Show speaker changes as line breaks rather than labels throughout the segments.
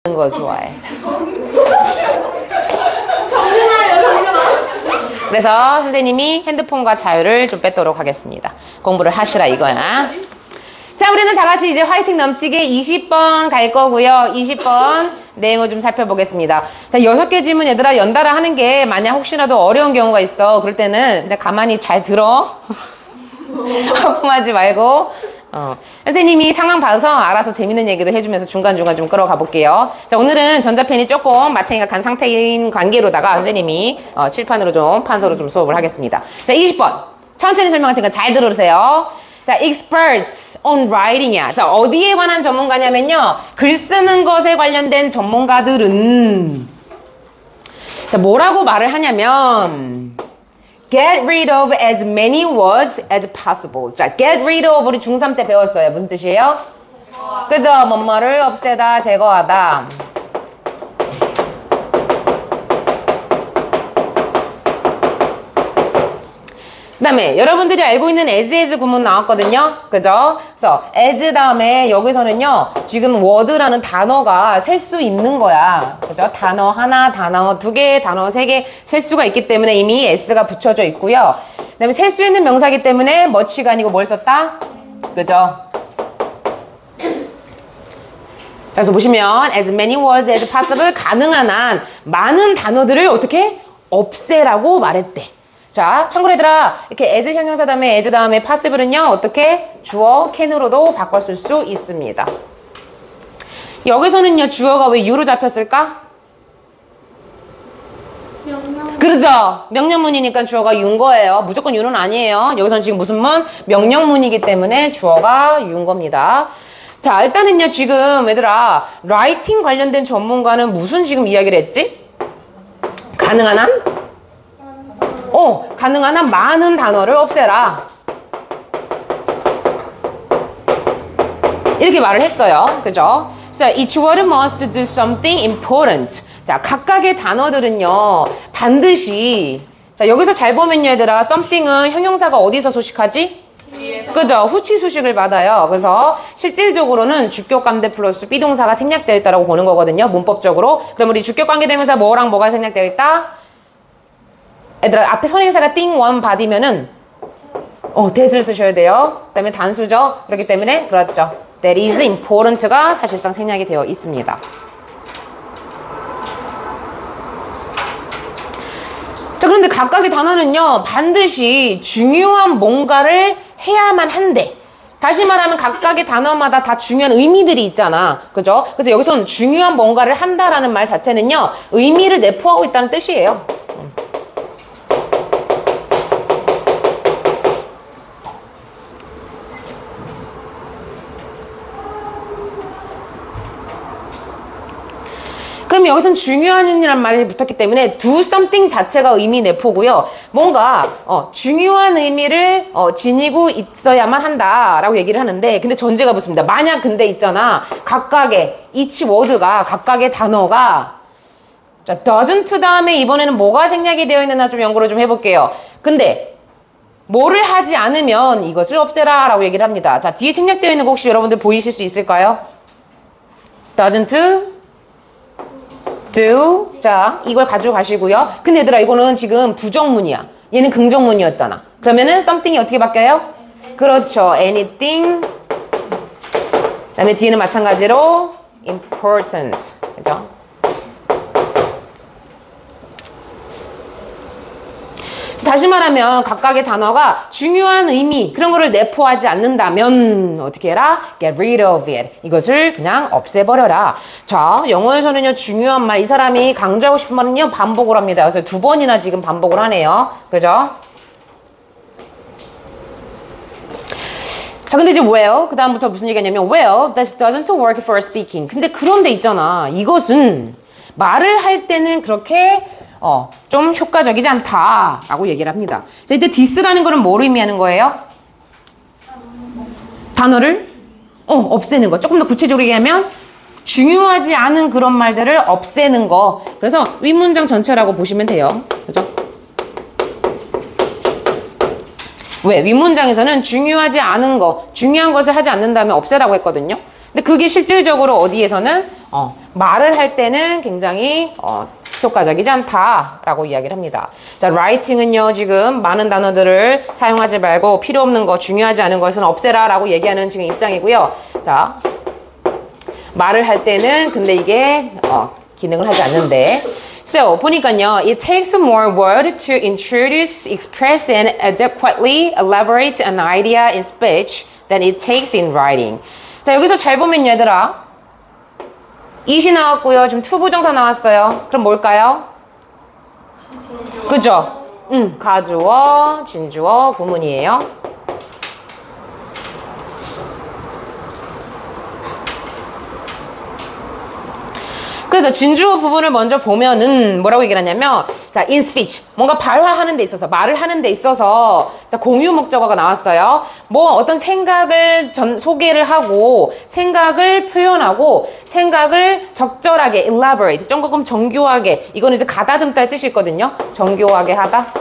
거 좋아해. 그래서 선생님이 핸드폰과 자유를 좀 뺏도록 하겠습니다. 공부를 하시라 이거야. 자, 우리는 다 같이 이제 화이팅 넘치게 20번 갈 거고요. 20번 내용을 좀 살펴보겠습니다. 자, 6개 질문 얘들아 연달아 하는 게 만약 혹시라도 어려운 경우가 있어. 그럴 때는 그냥 가만히 잘 들어. 하품하지 말고. 선생님이 상황 봐서 알아서 재밌는 얘기도 해주면서 중간중간 좀 끌어가 볼게요. 자, 오늘은 전자펜이 조금 마탱이가 간 상태인 관계로다가 선생님이 칠판으로 좀 판서로 좀 수업을 하겠습니다. 자, 20번 천천히 설명할 테니까 잘 들어주세요. 자, experts on writing이야. 자, 어디에 관한 전문가냐면요, 글 쓰는 것에 관련된 전문가들은 자, 뭐라고 말을 하냐면 get rid of as many words as possible. 자, get rid of 우리 중3 때 배웠어요. 무슨 뜻이에요? 그죠? 뭐뭐를 없애다, 제거하다. 그 다음에 여러분들이 알고 있는 as 구문 나왔거든요. 그죠? 그래서 as 다음에 여기서는요, 지금 word라는 단어가 셀 수 있는 거야. 그죠? 단어 하나, 단어 두 개, 단어 세 개 셀 수가 있기 때문에 이미 s가 붙여져 있고요. 그 다음에 셀 수 있는 명사이기 때문에 much가 아니고 뭘 썼다? 그죠? 자, 그래서 보시면 as many words as possible, 가능한 한 많은 단어들을 어떻게? 없애라고 말했대. 자, 참고로 얘들아, 이렇게 as 형용사 다음에 as 다음에 passible은요, 어떻게? 주어 can으로도 바꿔 쓸 수 있습니다. 여기서는요, 주어가 왜 you로 잡혔을까? 그러죠? 명령문이니까 주어가 you인 거예요. 무조건 you는 아니에요. 여기서는 지금 무슨 문? 명령문이기 때문에 주어가 you인 겁니다. 자, 일단은요, 지금 얘들아, 라이팅 관련된 전문가는 무슨 지금 이야기를 했지? 가능한 한? 가능한 한 많은 단어를 없애라. 이렇게 말을 했어요. 그죠? So, each word must do something important. 자, 각각의 단어들은요, 반드시. 자, 여기서 잘 보면요, 얘들아, something은 형용사가 어디서 소식하지? 그죠? 후치 수식을 받아요. 그래서 실질적으로는 주격관계 플러스 비동사가 생략되어 있다고 보는 거거든요. 문법적으로. 그럼 우리 주격관계대명사 뭐랑 뭐가 생략되어 있다? 얘들아, 앞에 선행사가 띵원 받으면은 that을 쓰셔야 돼요. 그 다음에 단수죠. 그렇기 때문에 그렇죠. That is important가 사실상 생략이 되어 있습니다. 자, 그런데 각각의 단어는요, 반드시 중요한 뭔가를 해야만 한대. 다시 말하면 각각의 단어마다 다 중요한 의미들이 있잖아. 그죠? 그래서 여기서는 중요한 뭔가를 한다라는 말 자체는요, 의미를 내포하고 있다는 뜻이에요. 그럼 여기서는 중요한이라는 말이 붙었기 때문에 do something 자체가 의미 내포고요. 뭔가 중요한 의미를 지니고 있어야만 한다라고 얘기를 하는데, 근데 전제가 붙습니다. 만약 근데 있잖아, 각각의 each word가, 각각의 단어가, 자, doesn't 다음에 이번에는 뭐가 생략이 되어 있느냐 좀 연구를 좀 해볼게요. 근데 뭐를 하지 않으면 이것을 없애라 라고 얘기를 합니다. 자, 뒤에 생략되어 있는 거 혹시 여러분들 보이실 수 있을까요? doesn't do. 자, 이걸 가져가시고요. 근데 얘들아, 이거는 지금 부정문이야. 얘는 긍정문이었잖아. 그러면은 something이 어떻게 바뀌어요? 그렇죠. anything. 그 다음에 뒤에는 마찬가지로 important. 그죠? 다시 말하면 각각의 단어가 중요한 의미, 그런 거를 내포하지 않는다면 어떻게 해라? Get rid of it. 이것을 그냥 없애버려라. 자, 영어에서는요, 중요한 말, 이 사람이 강조하고 싶은 말은요, 반복을 합니다. 그래서 2번이나 지금 반복을 하네요. 그죠? 자, 근데 이제 well, 그 다음부터 무슨 얘기냐면 well, this doesn't work for speaking. 근데 그런데 있잖아, 이것은 말을 할 때는 그렇게 좀 효과적이지 않다라고 얘기를 합니다. 자, 이때 this라는 거는 뭘 의미하는 거예요? 단어를 없애는 거. 조금 더 구체적으로 얘기하면 중요하지 않은 그런 말들을 없애는 거. 그래서 윗문장 전체라고 보시면 돼요. 그죠? 왜? 윗문장에서는 중요하지 않은 거, 중요한 것을 하지 않는다면 없애라고 했거든요. 근데 그게 실질적으로 어디에서는 말을 할 때는 굉장히 효과적이지 않다라고 이야기를 합니다. 자, writing은요, 지금 많은 단어들을 사용하지 말고 필요 없는 거, 중요하지 않은 것은 없애라 라고 얘기하는 지금 입장이고요. 자, 말을 할 때는 근데 이게 기능을 하지 않는데. So, 보니까요, it takes more word to introduce, express, and adequately elaborate an idea in speech than it takes in writing. 자, 여기서 잘 보면 얘들아, it이 나왔고요. 지금 투부정사 나왔어요. 그럼 뭘까요? 그죠? 가주어, 진주어, 구문이에요. 그래서 진주어 부분을 먼저 보면은 뭐라고 얘기를 하냐면, 자, in speech, 뭔가 발화하는 데 있어서, 말을 하는 데 있어서, 자, 공유 목적어가 나왔어요. 뭐 어떤 생각을 소개를 하고, 생각을 표현하고, 생각을 적절하게, elaborate, 조금 정교하게, 이거는 이제 가다듬다의 뜻이 있거든요. 정교하게 하다.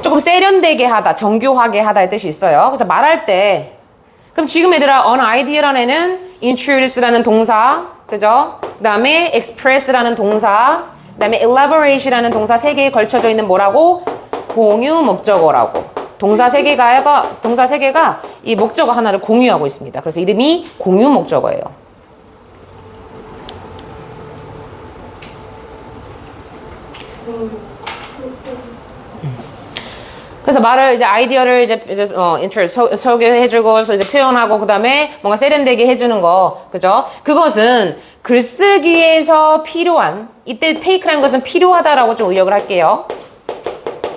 조금 세련되게 하다, 정교하게 하다의 뜻이 있어요. 그래서 말할 때, 그럼 지금 얘들아, an idea라는 애는 introduce라는 동사, 그죠? 그 다음에 express라는 동사, 그 다음에 elaborate라는 동사 3개에 걸쳐져 있는 뭐라고? 공유 목적어라고. 동사 3개가 이 목적어 하나를 공유하고 있습니다. 그래서 이름이 공유 목적어예요. 그래서 말을 이제 아이디어를 이제 소개해주고 이제 표현하고 그다음에 뭔가 세련되게 해주는 거, 그죠? 그것은 글쓰기에서 필요한, 이때 take라는 것은 필요하다라고 좀 의역을 할게요.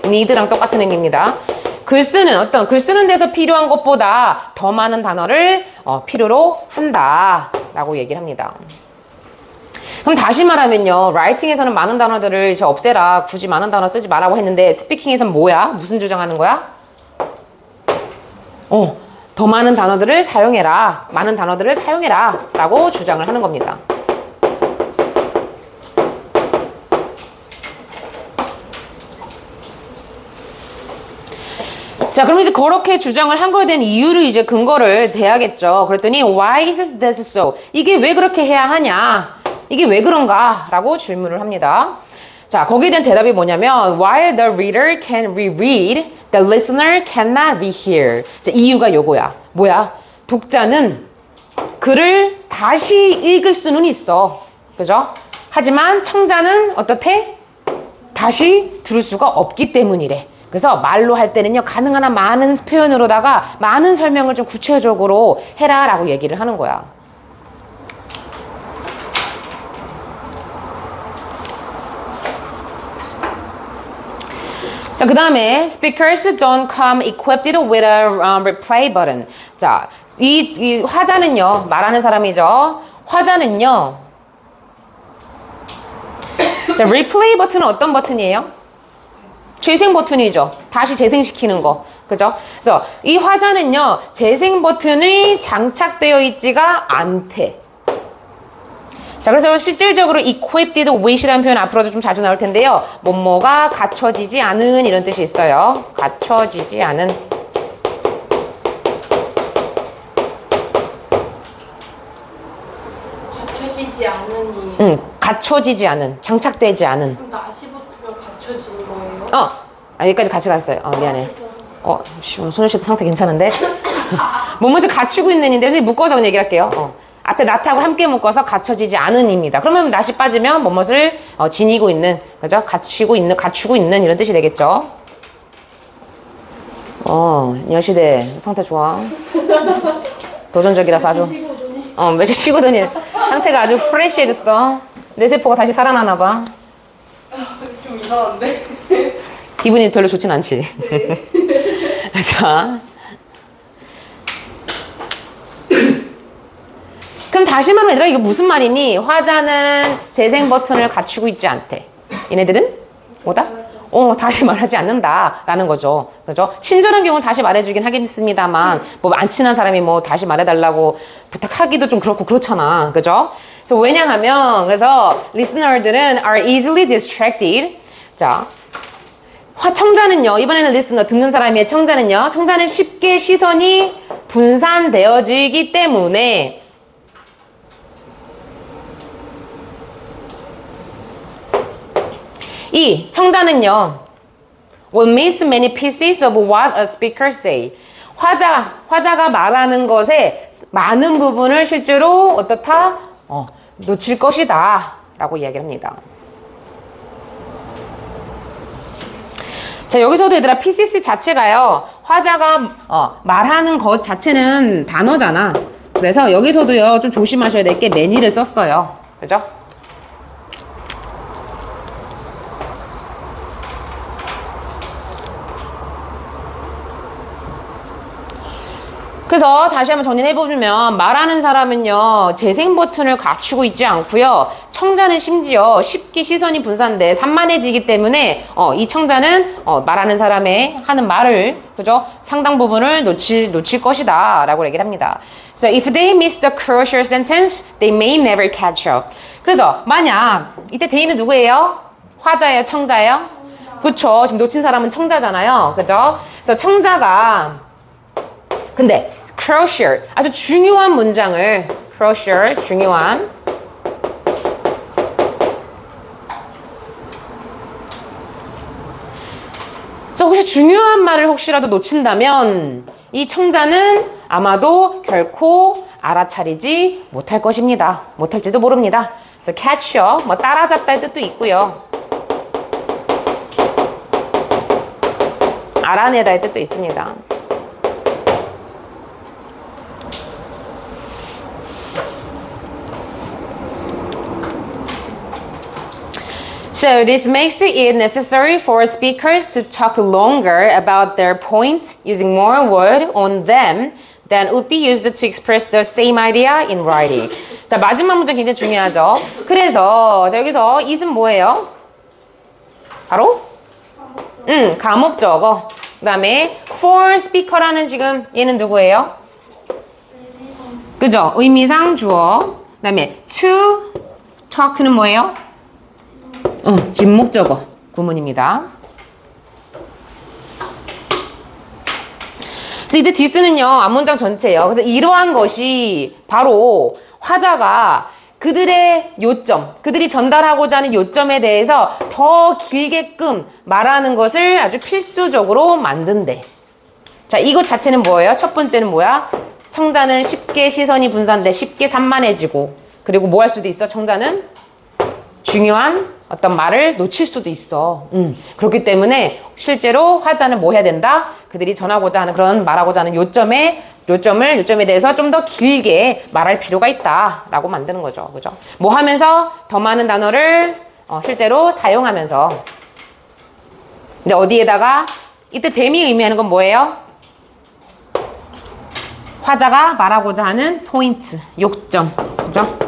need랑 똑같은 의미입니다. 글 쓰는 데서 필요한 것보다 더 많은 단어를 필요로 한다라고 얘기를 합니다. 그럼 다시 말하면요, 라이팅에서는 많은 단어들을 이제 없애라, 굳이 많은 단어 쓰지 말라고 했는데 스피킹에서는 뭐야? 무슨 주장하는 거야? 더 많은 단어들을 사용해라, 많은 단어들을 사용해라 라고 주장을 하는 겁니다. 자, 그럼 이제 그렇게 주장을 한 거에 대한 이유를 이제 근거를 대야겠죠. 그랬더니 why is this so? 이게 왜 그렇게 해야 하냐? 이게 왜 그런가? 라고 질문을 합니다. 자, 거기에 대한 대답이 뭐냐면 While the reader can reread, the listener cannot rehear. 자, 이유가 요거야. 뭐야? 독자는 글을 다시 읽을 수는 있어. 그죠? 하지만 청자는 어떻대? 다시 들을 수가 없기 때문이래. 그래서 말로 할 때는요, 가능한 한 많은 표현으로다가 많은 설명을 좀 구체적으로 해라 라고 얘기를 하는 거야. 자, 그 다음에 speakers don't come equipped with a replay button. 자, 이 화자는요, 말하는 사람이죠. 화자는요, 자, replay 버튼은 어떤 버튼이에요? 재생 버튼이죠. 다시 재생시키는 거. 그죠? 그래서 이 화자는요, 재생 버튼이 장착되어 있지가 않대. 자, 그래서 실질적으로 equipped with이라는 표현 앞으로도 좀 자주 나올 텐데요. 뭐뭐가 갖춰지지 않은 이런 뜻이 있어요. 갖춰지지 않은.
갖춰지지 않으니.
갖춰지지 않은, 장착되지 않은.
그럼 나시부터가 갖춰진 거예요?
여기까지 같이 갔어요. 미안해. 소녀 씨도 상태 괜찮은데? 뭐뭇을 갖추고 있는인데, 선생님 묶어서 그냥 얘기를 할게요. 앞에 not하고 함께 묶어서 갖춰지지 않은입니다. 그러면 not이 빠지면 뭐뭇을 지니고 있는, 그죠? 갖추고 있는 이런 뜻이 되겠죠. 여시대 상태 좋아. 도전적이라서 아주. 며칠 쉬고더니 상태가 아주 프레시해졌어. 내 세포가 다시 살아나나 봐.
좀 이상한데?
기분이 별로 좋진 않지. 네. 자. 그럼 다시 말하면 얘들아, 이거 무슨 말이니? 화자는 재생 버튼을 갖추고 있지 않대. 얘네들은 뭐다? 다시 말하지 않는다라는 거죠. 그죠? 친절한 경우는 다시 말해주긴 하겠습니다만, 뭐 안 친한 사람이 뭐 다시 말해달라고 부탁하기도 좀 그렇고 그렇잖아. 그죠? 그래서 왜냐하면, 그래서 listener들은 are easily distracted. 자, 청자는요, 이번에는 listener, 듣는 사람이에요. 청자는 쉽게 시선이 분산되어지기 때문에 이 청자는요 will miss many pieces of what a speaker say. 화자가 말하는 것의 많은 부분을 실제로 어떻다? 놓칠 것이다 라고 이야기를 합니다. 자, 여기서도 얘들아 pieces 자체가요 화자가 말하는 것 자체는 단어잖아. 그래서 여기서도요 좀 조심하셔야 될 게 many를 썼어요. 그죠? 그래서 다시 한번 정리를 해보면 말하는 사람은요 재생 버튼을 갖추고 있지 않고요 청자는 심지어 쉽게 시선이 분산돼 산만해지기 때문에 이 청자는 말하는 사람의 하는 말을 그죠 상당 부분을 놓칠 것이다 라고 얘기를 합니다. So if they miss the crucial sentence, they may never catch up. 그래서 만약 이때 대인은 누구예요? 화자예요? 청자예요? 그쵸. 지금 놓친 사람은 청자잖아요. 그죠? 그래서 청자가 근데 crucial 아주 중요한 문장을 crucial 중요한 그래서 혹시 중요한 말을 혹시라도 놓친다면 이 청자는 아마도 결코 알아차리지 못할 것입니다. 못할지도 모릅니다. 그래서 catch요 뭐 따라잡다의 뜻도 있고요 알아내다의 뜻도 있습니다. So this makes it necessary for speakers to talk longer about their points using more word on them than would be used to express the same idea in writing. 자, 마지막 문장 굉장히 중요하죠. 그래서 자, 여기서 it은 뭐예요? 바로 가목적어. 그 다음에 for speaker라는 지금 얘는 누구예요? 그죠? 의미상 주어. 그 다음에 to talk는 뭐예요? 진목적어 구문입니다. 그래서 이때 this는요 앞문장 전체예요. 그래서 이러한 것이 바로 화자가 그들의 요점, 그들이 전달하고자 하는 요점에 대해서 더 길게끔 말하는 것을 아주 필수적으로 만든대. 자, 이것 자체는 뭐예요? 첫 번째는 뭐야? 청자는 쉽게 시선이 분산돼 쉽게 산만해지고 그리고 뭐 할 수도 있어? 청자는 중요한 어떤 말을 놓칠 수도 있어. 그렇기 때문에 실제로 화자는 뭐 해야 된다? 그들이 전하고자 하는 그런 말하고자 하는 요점에 대해서 좀 더 길게 말할 필요가 있다라고 만드는 거죠. 그죠? 뭐 하면서 더 많은 단어를 실제로 사용하면서. 근데 어디에다가 이때 them이 의미하는 건 뭐예요? 화자가 말하고자 하는 포인트, 요점. 그죠?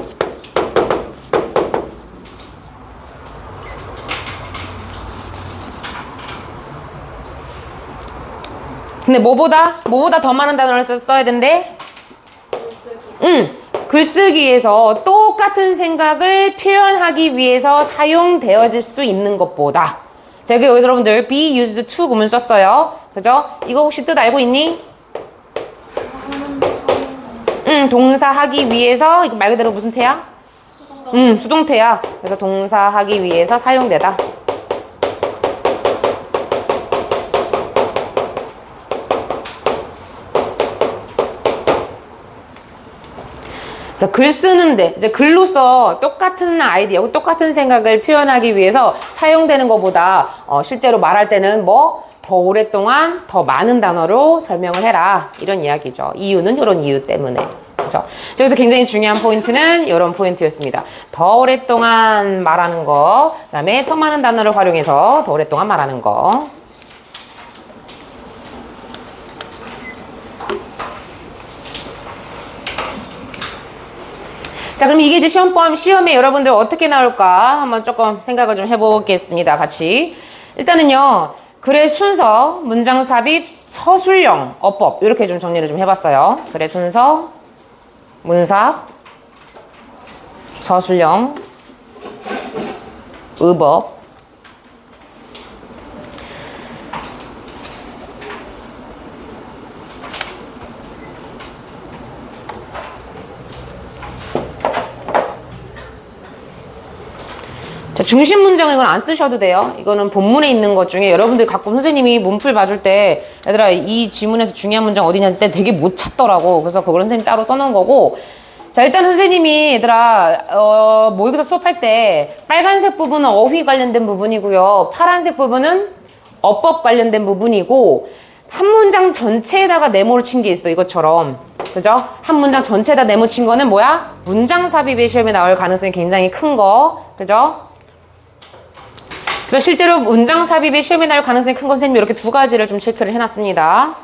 근데 뭐보다 더 많은 단어를 써야 된대? 글쓰기에서 똑같은 생각을 표현하기 위해서 사용되어질 수 있는 것보다. 자, 여기 여러분들 be used to 구문 썼어요. 그죠? 이거 혹시 뜻 알고 있니? 동사 하기 위해서. 이거 말 그대로 무슨 태야? 수동태야. 그래서 동사 하기 위해서 사용되다. 글 쓰는데 이제 글로써 똑같은 아이디어, 똑같은 생각을 표현하기 위해서 사용되는 것보다 실제로 말할 때는 뭐 더 오랫동안 더 많은 단어로 설명을 해라 이런 이야기죠. 이유는 이런 이유 때문에. 그렇죠? 여기서 굉장히 중요한 포인트는 이런 포인트였습니다. 더 오랫동안 말하는 거, 그다음에 더 많은 단어를 활용해서 더 오랫동안 말하는 거. 자, 그럼 이게 이제 시험에 여러분들 어떻게 나올까 한번 조금 생각을 좀 해보겠습니다. 같이. 일단은요, 글의 순서, 문장 삽입, 서술형, 어법 이렇게 좀 정리를 좀 해봤어요. 글의 순서, 문삽, 서술형, 의법. 자, 중심 문장은 이건 안 쓰셔도 돼요. 이거는 본문에 있는 것 중에 여러분들 가끔 선생님이 문풀 봐줄 때 얘들아 이 지문에서 중요한 문장 어디냐 할 때 되게 못 찾더라고. 그래서 그걸 선생님 따로 써놓은 거고. 자, 일단 선생님이 얘들아 모의고사 수업할 때 빨간색 부분은 어휘 관련된 부분이고요. 파란색 부분은 어법 관련된 부분이고 한 문장 전체에다가 네모를 친 게 있어. 이것처럼. 그죠? 한 문장 전체에다 네모 친 거는 뭐야? 문장 삽입의 시험에 나올 가능성이 굉장히 큰 거. 그죠? 그래서 실제로 문장 삽입의 시험에 나올 가능성이 큰 거 선생님이 이렇게 두 가지를 좀 체크를 해놨습니다.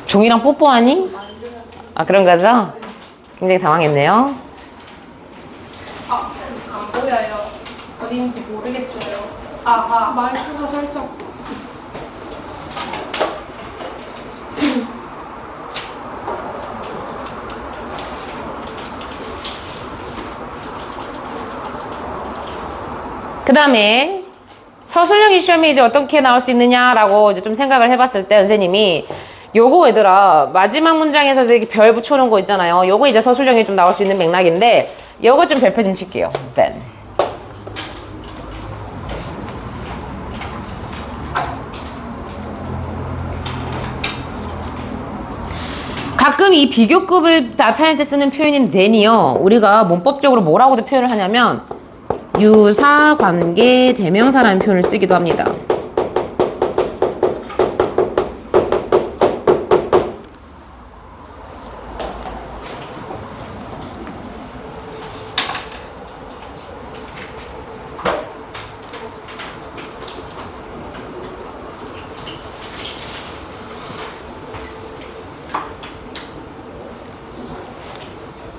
종이랑 뽀뽀하니? 아, 그런 거죠? 굉장히 당황했네요.
안 보여요. 어딘지 모르겠어요. 아하. 말수가 살짝.
그 다음에 서술형의 시험이 이제 어떻게 나올 수 있느냐라고 이제 좀 생각을 해봤을 때 선생님이 요거 얘들아 마지막 문장에서 이렇게 별 붙여놓은 거 있잖아요. 요거 이제 서술형이 좀 나올 수 있는 맥락인데 요거 좀 별표 좀 칠게요. then. 가끔 이 비교급을 나타낼 때 쓰는 표현인 then이요. 우리가 문법적으로 뭐라고도 표현을 하냐면 유사관계 대명사라는 표현을 쓰기도 합니다.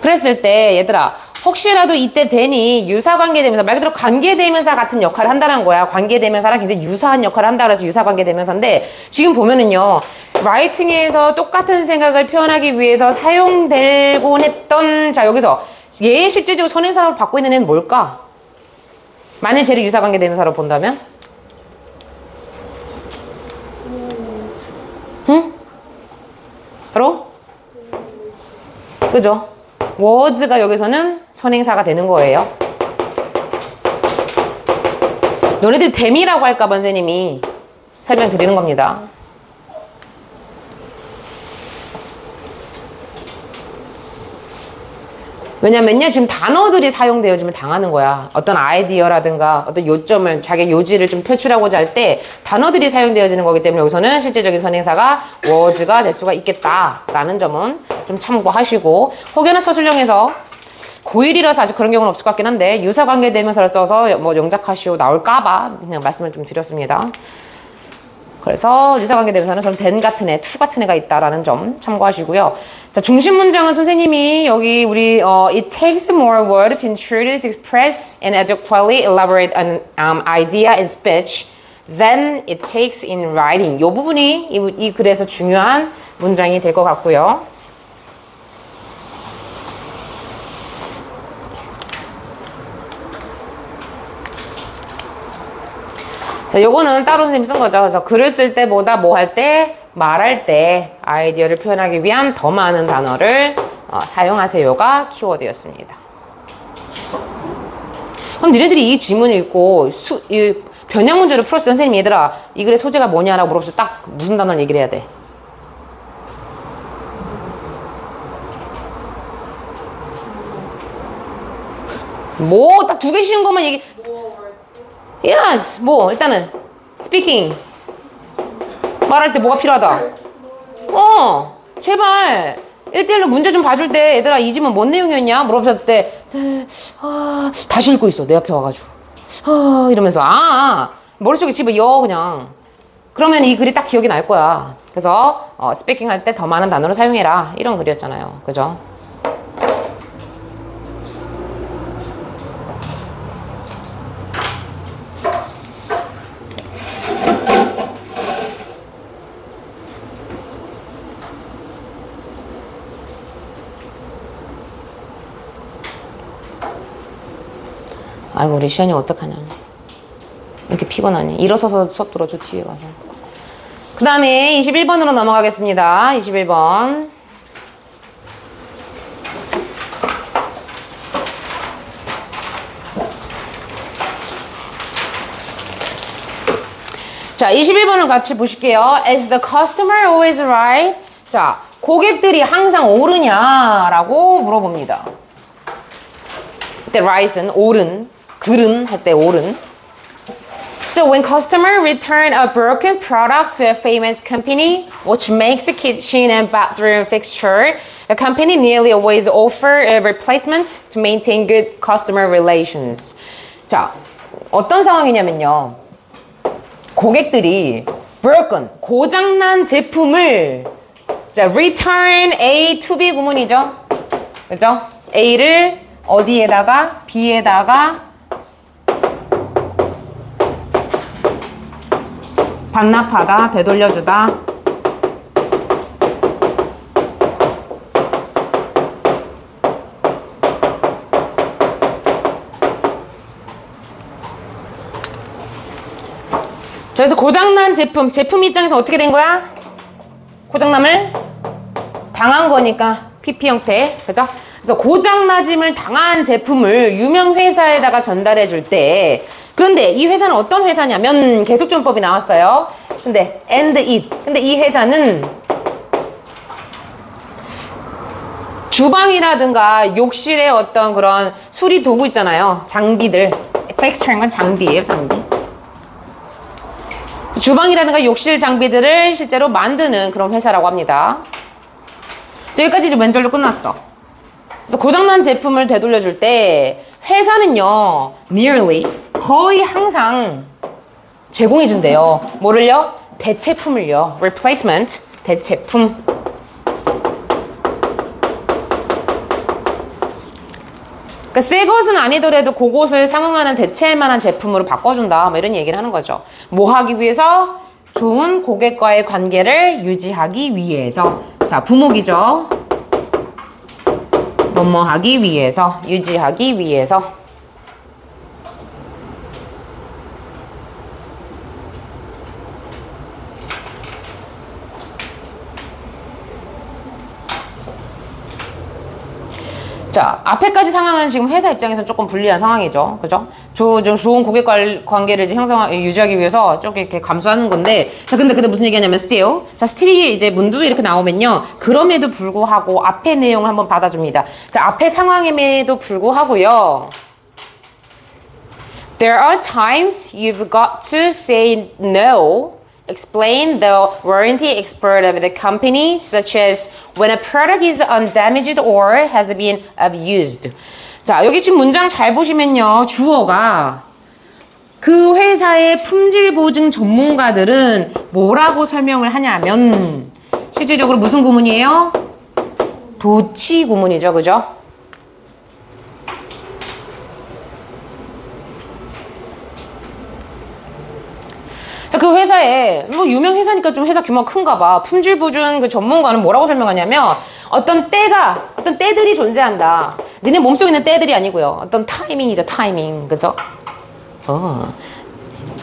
그랬을 때 얘들아 혹시라도 이때 then이 유사관계대명사 말 그대로 관계대명사 같은 역할을 한다는 거야. 관계대명사랑 굉장히 유사한 역할을 한다 그래서 유사관계대명사인데 지금 보면은요 라이팅에서 똑같은 생각을 표현하기 위해서 사용되곤 했던 자 여기서 얘 실질적으로 선행사로 받고 있는 애는 뭘까? 만일 쟤를 유사관계대명사로 본다면? 응? 바로? 그죠? was가 여기서는 선행사가 되는 거예요. 너네들 댐이라고 할까봐 선생님이 설명드리는 겁니다. 왜냐면요 지금 단어들이 사용되어지면 당하는 거야. 어떤 아이디어라든가 어떤 요점을 자기 요지를 좀 표출하고자 할 때 단어들이 사용되어지는 거기 때문에 여기서는 실제적인 선행사가 was가 될 수가 있겠다라는 점은 좀 참고하시고 혹여나 서술형에서 고1이라서 아직 그런 경우는 없을 것 같긴 한데 유사관계대명사를 써서 뭐 영작하시오 나올까봐 그냥 말씀을 좀 드렸습니다. 그래서 유사관계대명사는 좀 then 같은 애, to 같은 애가 있다라는 점 참고하시고요. 자, 중심 문장은 선생님이 여기 우리 it takes more word to introduce, express, and adequately elaborate an idea in speech than it takes in writing. 이 부분이 이 글에서 중요한 문장이 될 것 같고요. 자, 요거는 따로 선생님이 쓴 거죠. 그래서 글을 쓸 때보다 뭐 할 때, 말할 때 아이디어를 표현하기 위한 더 많은 단어를 사용하세요가 키워드였습니다. 그럼 니네들이 이 지문 읽고 이 변형 문제를 풀었을 때 선생님 얘들아 이 글의 소재가 뭐냐라고 물어봤을 때 딱 무슨 단어를 얘기를 해야 돼? 뭐 딱 두 개 쉬운 것만 얘기. Yes, 뭐 일단은 speaking 말할 때 뭐가 필요하다. 제발 1대1로 문제 좀 봐줄 때 얘들아 이 지문 뭔 내용이었냐 물어보셨을 때 다시 읽고 있어 내 앞에 와가지고 이러면서 머릿속에 집어넣어 그냥. 그러면 이 글이 딱 기억이 날 거야. 그래서 speaking 할 때 더 많은 단어를 사용해라 이런 글이었잖아요. 그죠? 아이고 우리 시연이 어떡하냐 이렇게 피곤하니. 일어서서 수업 들어줘 뒤에 가서. 그 다음에 21번으로 넘어가겠습니다. 21번 자, 21번을 같이 보실게요. Is the customer always right? 자, 고객들이 항상 옳으냐라고 물어봅니다. 이때 right은 옳은, 글은 할 때 옳은. So when customer return a broken product to a famous company which makes a kitchen and bathroom fixture, the company nearly always offer a replacement to maintain good customer relations. 자, 어떤 상황이냐면요. 고객들이 broken, 고장난 제품을 자, return A to B 구문이죠. 그죠? A를 어디에다가 B에다가 반납하다, 되돌려주다. 그래서 고장난 제품 입장에서 어떻게 된 거야? 고장남을 당한 거니까 PP 형태, 그죠? 그래서 고장나짐을 당한 제품을 유명 회사에다가 전달해 줄 때, 그런데 이 회사는 어떤 회사냐면 계속존법이 나왔어요. 근데 and it. 근데 이 회사는 주방이라든가 욕실에 어떤 그런 수리 도구 있잖아요. 장비들. fixture인 건 장비예요, 장비. 주방이라든가 욕실 장비들을 실제로 만드는 그런 회사라고 합니다. 여기까지 이제 왼절로 끝났어. 그래서 고장난 제품을 되돌려줄 때 회사는요, nearly, 거의 항상 제공해준대요. 뭐를요? 대체품을요. replacement, 대체품. 그러니까 새 것은 아니더라도 그것을 상응하는 대체할 만한 제품으로 바꿔준다. 뭐 이런 얘기를 하는 거죠. 뭐 하기 위해서? 좋은 고객과의 관계를 유지하기 위해서. 자, 부목이죠. 뭐뭐 하기 위해서, 유지하기 위해서. 자, 앞에까지 상황은 지금 회사 입장에서 조금 불리한 상황이죠. 그죠? 좀 좋은 고객 관계를 이제 유지하기 위해서 조금 이렇게 감수하는 건데. 자, 근데 무슨 얘기하냐면, still. 자, still이 이제 문두 이렇게 나오면요. 그럼에도 불구하고 앞에 내용 한번 받아줍니다. 자, 앞에 상황임에도 불구하고요. There are times you've got to say no. Explain the warranty expert of the company, such as when a product is undamaged or has been abused. 자, 여기 지금 문장 잘 보시면요. 주어가 그 회사의 품질 보증 전문가들은 뭐라고 설명을 하냐면 실질적으로 무슨 구문이에요? 도치 구문이죠. 그죠? 자, 그 회사에 뭐 유명 회사니까 좀 회사 규모가 큰가 봐. 품질 보증 그 전문가는 뭐라고 설명하냐면 어떤 때들이 존재한다. 니네 몸속에 있는 때들이 아니고요. 어떤 타이밍이죠. 타이밍. 그죠?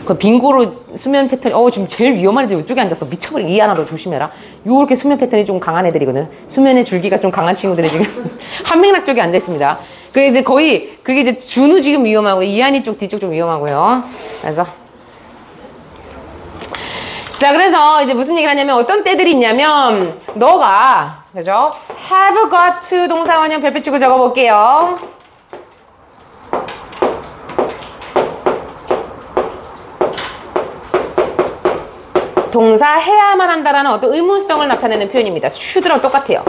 그 빙고로 수면 패턴, 지금 제일 위험한 애들 이쪽에 앉았어. 미쳐버리게. 이 하나로 조심해라. 요렇게 수면 패턴이 좀 강한 애들이거든. 수면의 줄기가 좀 강한 친구들이 지금 한맥락 쪽에 앉아 있습니다. 그게 이제 거의, 그게 이제 준우 지금 위험하고, 이한이 쪽 뒤쪽 좀 위험하고요. 그래서. 자, 그래서 이제 무슨 얘기를 하냐면 어떤 때들이 있냐면 너가, 그죠? have got to 동사 원형 별표 치고 적어볼게요. 동사 해야만 한다라는 어떤 의무성을 나타내는 표현입니다. should랑 똑같아요.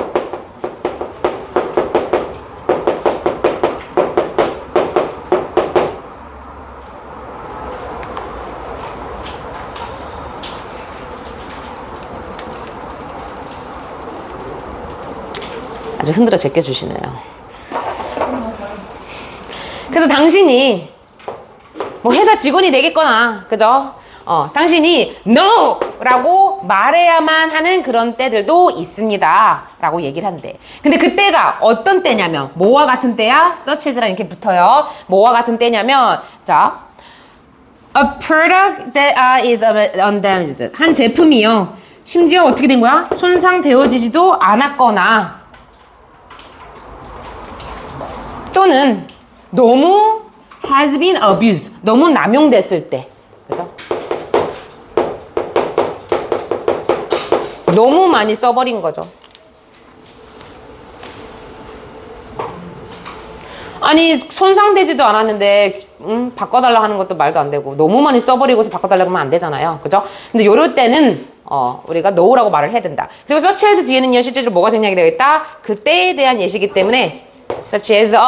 아주 흔들어 제껴주시네요. 그래서 당신이 뭐 회사 직원이 되겠거나, 그죠? 당신이 no! 라고 말해야만 하는 그런 때들도 있습니다. 라고 얘기를 한대. 근데 그 때가 어떤 때냐면, 뭐와 같은 때야? such as랑 이렇게 붙어요. 뭐와 같은 때냐면, 자, a product that is undamaged. 한 제품이요. 심지어 어떻게 된 거야? 손상되어지지도 않았거나, 또는 너무 has been abused. 너무 남용됐을 때. 그죠? 너무 많이 써버린 거죠. 아니 손상되지도 않았는데 바꿔달라 하는 것도 말도 안 되고 너무 많이 써버리고서 바꿔달라고 하면 안 되잖아요. 그죠? 근데 요럴 때는 우리가 no라고 말을 해야 된다. 그리고 such as 뒤에는요 실제로 뭐가 생략이 되어 있다? 그때에 대한 예시이기 때문에 such as a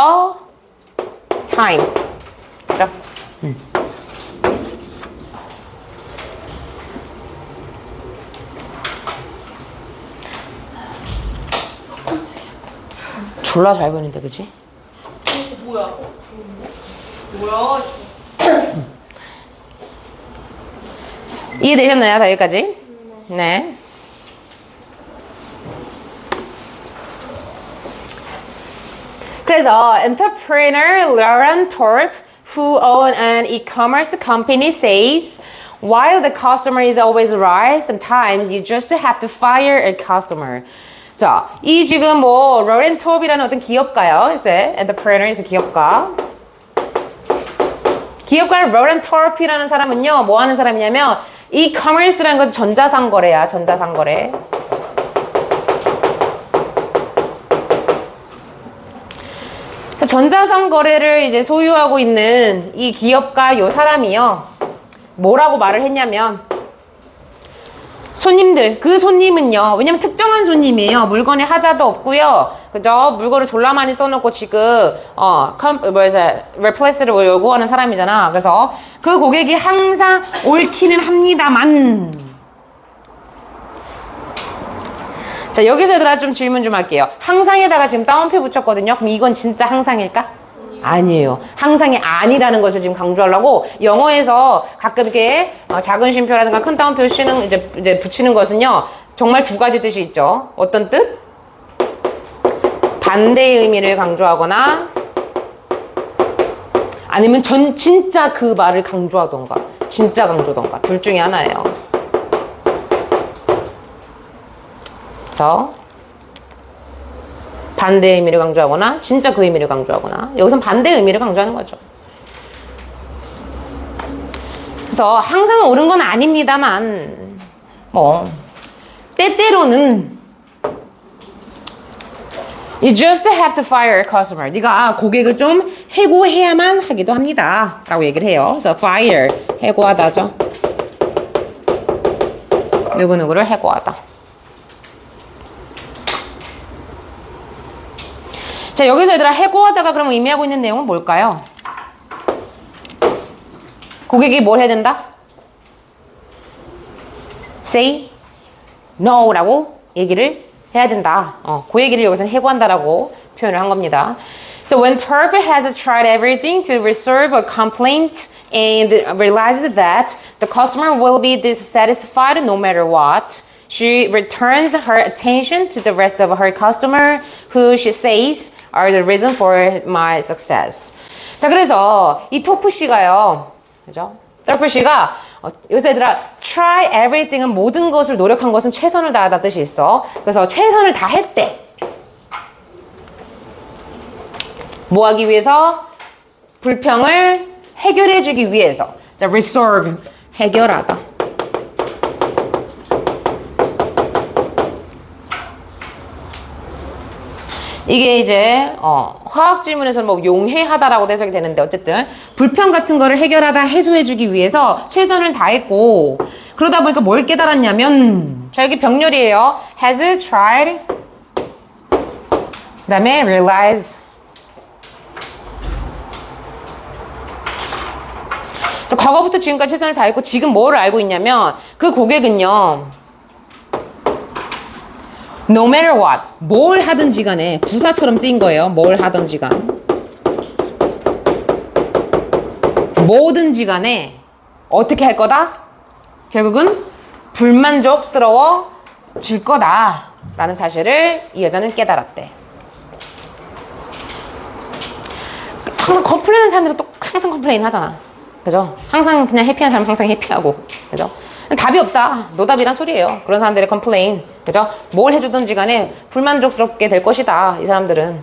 time. 그죠? 졸라 잘 보이는데 그치?
뭐야? 뭐야?
이해되셨나요? 다 여기까지? 네. 그래서 entrepreneur Lauren Thorpe, who own an e-commerce company, says, while the customer is always right, sometimes you just have to fire a customer. 자, 이 지금 뭐 로렌 톱이라는 어떤 기업가요. 글쎄, entrepreneur에서 기업가. 기업가는 로렌 톱이라는 사람은요, 뭐 하는 사람이냐면 e-commerce라는 건 전자상거래야, 전자상거래. 전자상거래를 이제 소유하고 있는 이 기업가 요 사람이요, 뭐라고 말을 했냐면 손님들, 그 손님은요, 왜냐면 특정한 손님이에요. 물건에 하자도 없고요. 그죠? 물건을 졸라 많이 써놓고 지금 replace를 요구하는 사람이잖아. 그래서 그 고객이 항상 옳기는 합니다만. 자, 여기서 얘들아 좀 질문 좀 할게요. 항상에다가 지금 따옴표 붙였거든요. 그럼 이건 진짜 항상일까? 아니에요. 항상이 아니라는 것을 지금 강조하려고 영어에서 가끔 이렇게 작은 쉼표라든가 큰 따옴표 쓰는 이제 붙이는 것은요, 정말 두 가지 뜻이 있죠. 어떤 뜻? 반대의 의미를 강조하거나 아니면 진짜 그 말을 강조하던가 진짜 강조던가 둘 중에 하나예요. 그래서 반대의 의미를 강조하거나 진짜 그 의미를 강조하거나 여기선 반대의 의미를 강조하는 거죠. 그래서 항상 옳은 건 아닙니다만 뭐 때때로는 You just have to fire a customer. 네가 고객을 좀 해고해야만 하기도 합니다 라고 얘기를 해요. 그래서 fire, 해고하다죠. 누구누구를 해고하다. 자, 여기서 얘들아 해고하다가 그러면 의미하고 있는 내용은 뭘까요? 고객이 뭘 해야 된다? Say no 라고 얘기를 해야 된다. 그 얘기를 여기서는 해고한다라고 표현을 한 겁니다. So when Thorpe has tried everything to resolve a complaint and realized that the customer will be dissatisfied no matter what, she returns her attention to the rest of her customer, who she says are the reason for my success. 자, 그래서 이 토프 씨가요, 그죠? 토프 씨가 여기서 얘들아 try everything은 모든 것을 노력한 것은 최선을 다하다 뜻이 있어. 그래서 최선을 다했대. 뭐 하기 위해서? 불평을 해결해주기 위해서. 자, resolve, 해결하다. 이게 이제 화학 질문에서는 뭐 용해하다라고 해석이 되는데 어쨌든 불평 같은 거를 해결하다 해소해주기 위해서 최선을 다했고 그러다 보니까 뭘 깨달았냐면 자, 여기 병렬이에요. has tried 그 다음에 realize. 자, 과거부터 지금까지 최선을 다했고 지금 뭐를 알고 있냐면 그 고객은요 No matter what, 뭘 하든지 간에 부사처럼 쓰인 거예요. 뭘 하든지 간. 뭐든지 간에 어떻게 할 거다? 결국은 불만족스러워질 거다 라는 사실을 이 여자는 깨달았대. 항상 컴플레인하는 사람들은 또 항상 컴플레인 하잖아. 그죠? 항상 그냥 해피한 사람 항상 해피하고. 그죠? 답이 없다. 노답이란 소리예요. 그런 사람들의 컴플레인. 그죠? 뭘 해주든지 간에 불만족스럽게 될 것이다. 이 사람들은.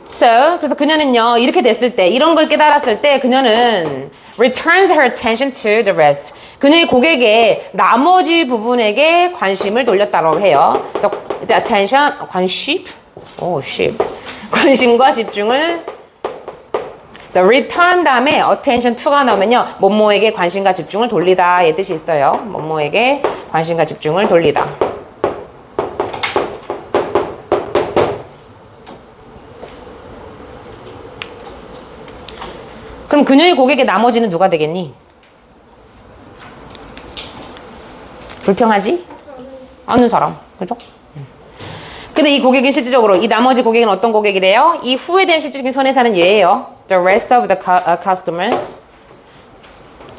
그래서 그녀는요, 이렇게 됐을 때, 이런 걸 깨달았을 때, 그녀는 returns her attention to the rest. 그녀의 고객의 나머지 부분에게 관심을 돌렸다고 해요. 그래서 attention, 관심? sheep. 관심과 집중을. 그래서 return 다음에 attention to가 나오면요, 뭐뭐에게 관심과 집중을 돌리다. 이 뜻이 있어요. 뭐뭐에게 관심과 집중을 돌리다. 그럼 그녀의 고객의 나머지는 누가 되겠니? 불평하지? 않는 사람. 그죠? 근데 이 고객은 실질적으로, 이 나머지 고객은 어떤 고객이래요? 이 후에 대한 실질적인 손해사는 얘예요. The rest of the customers.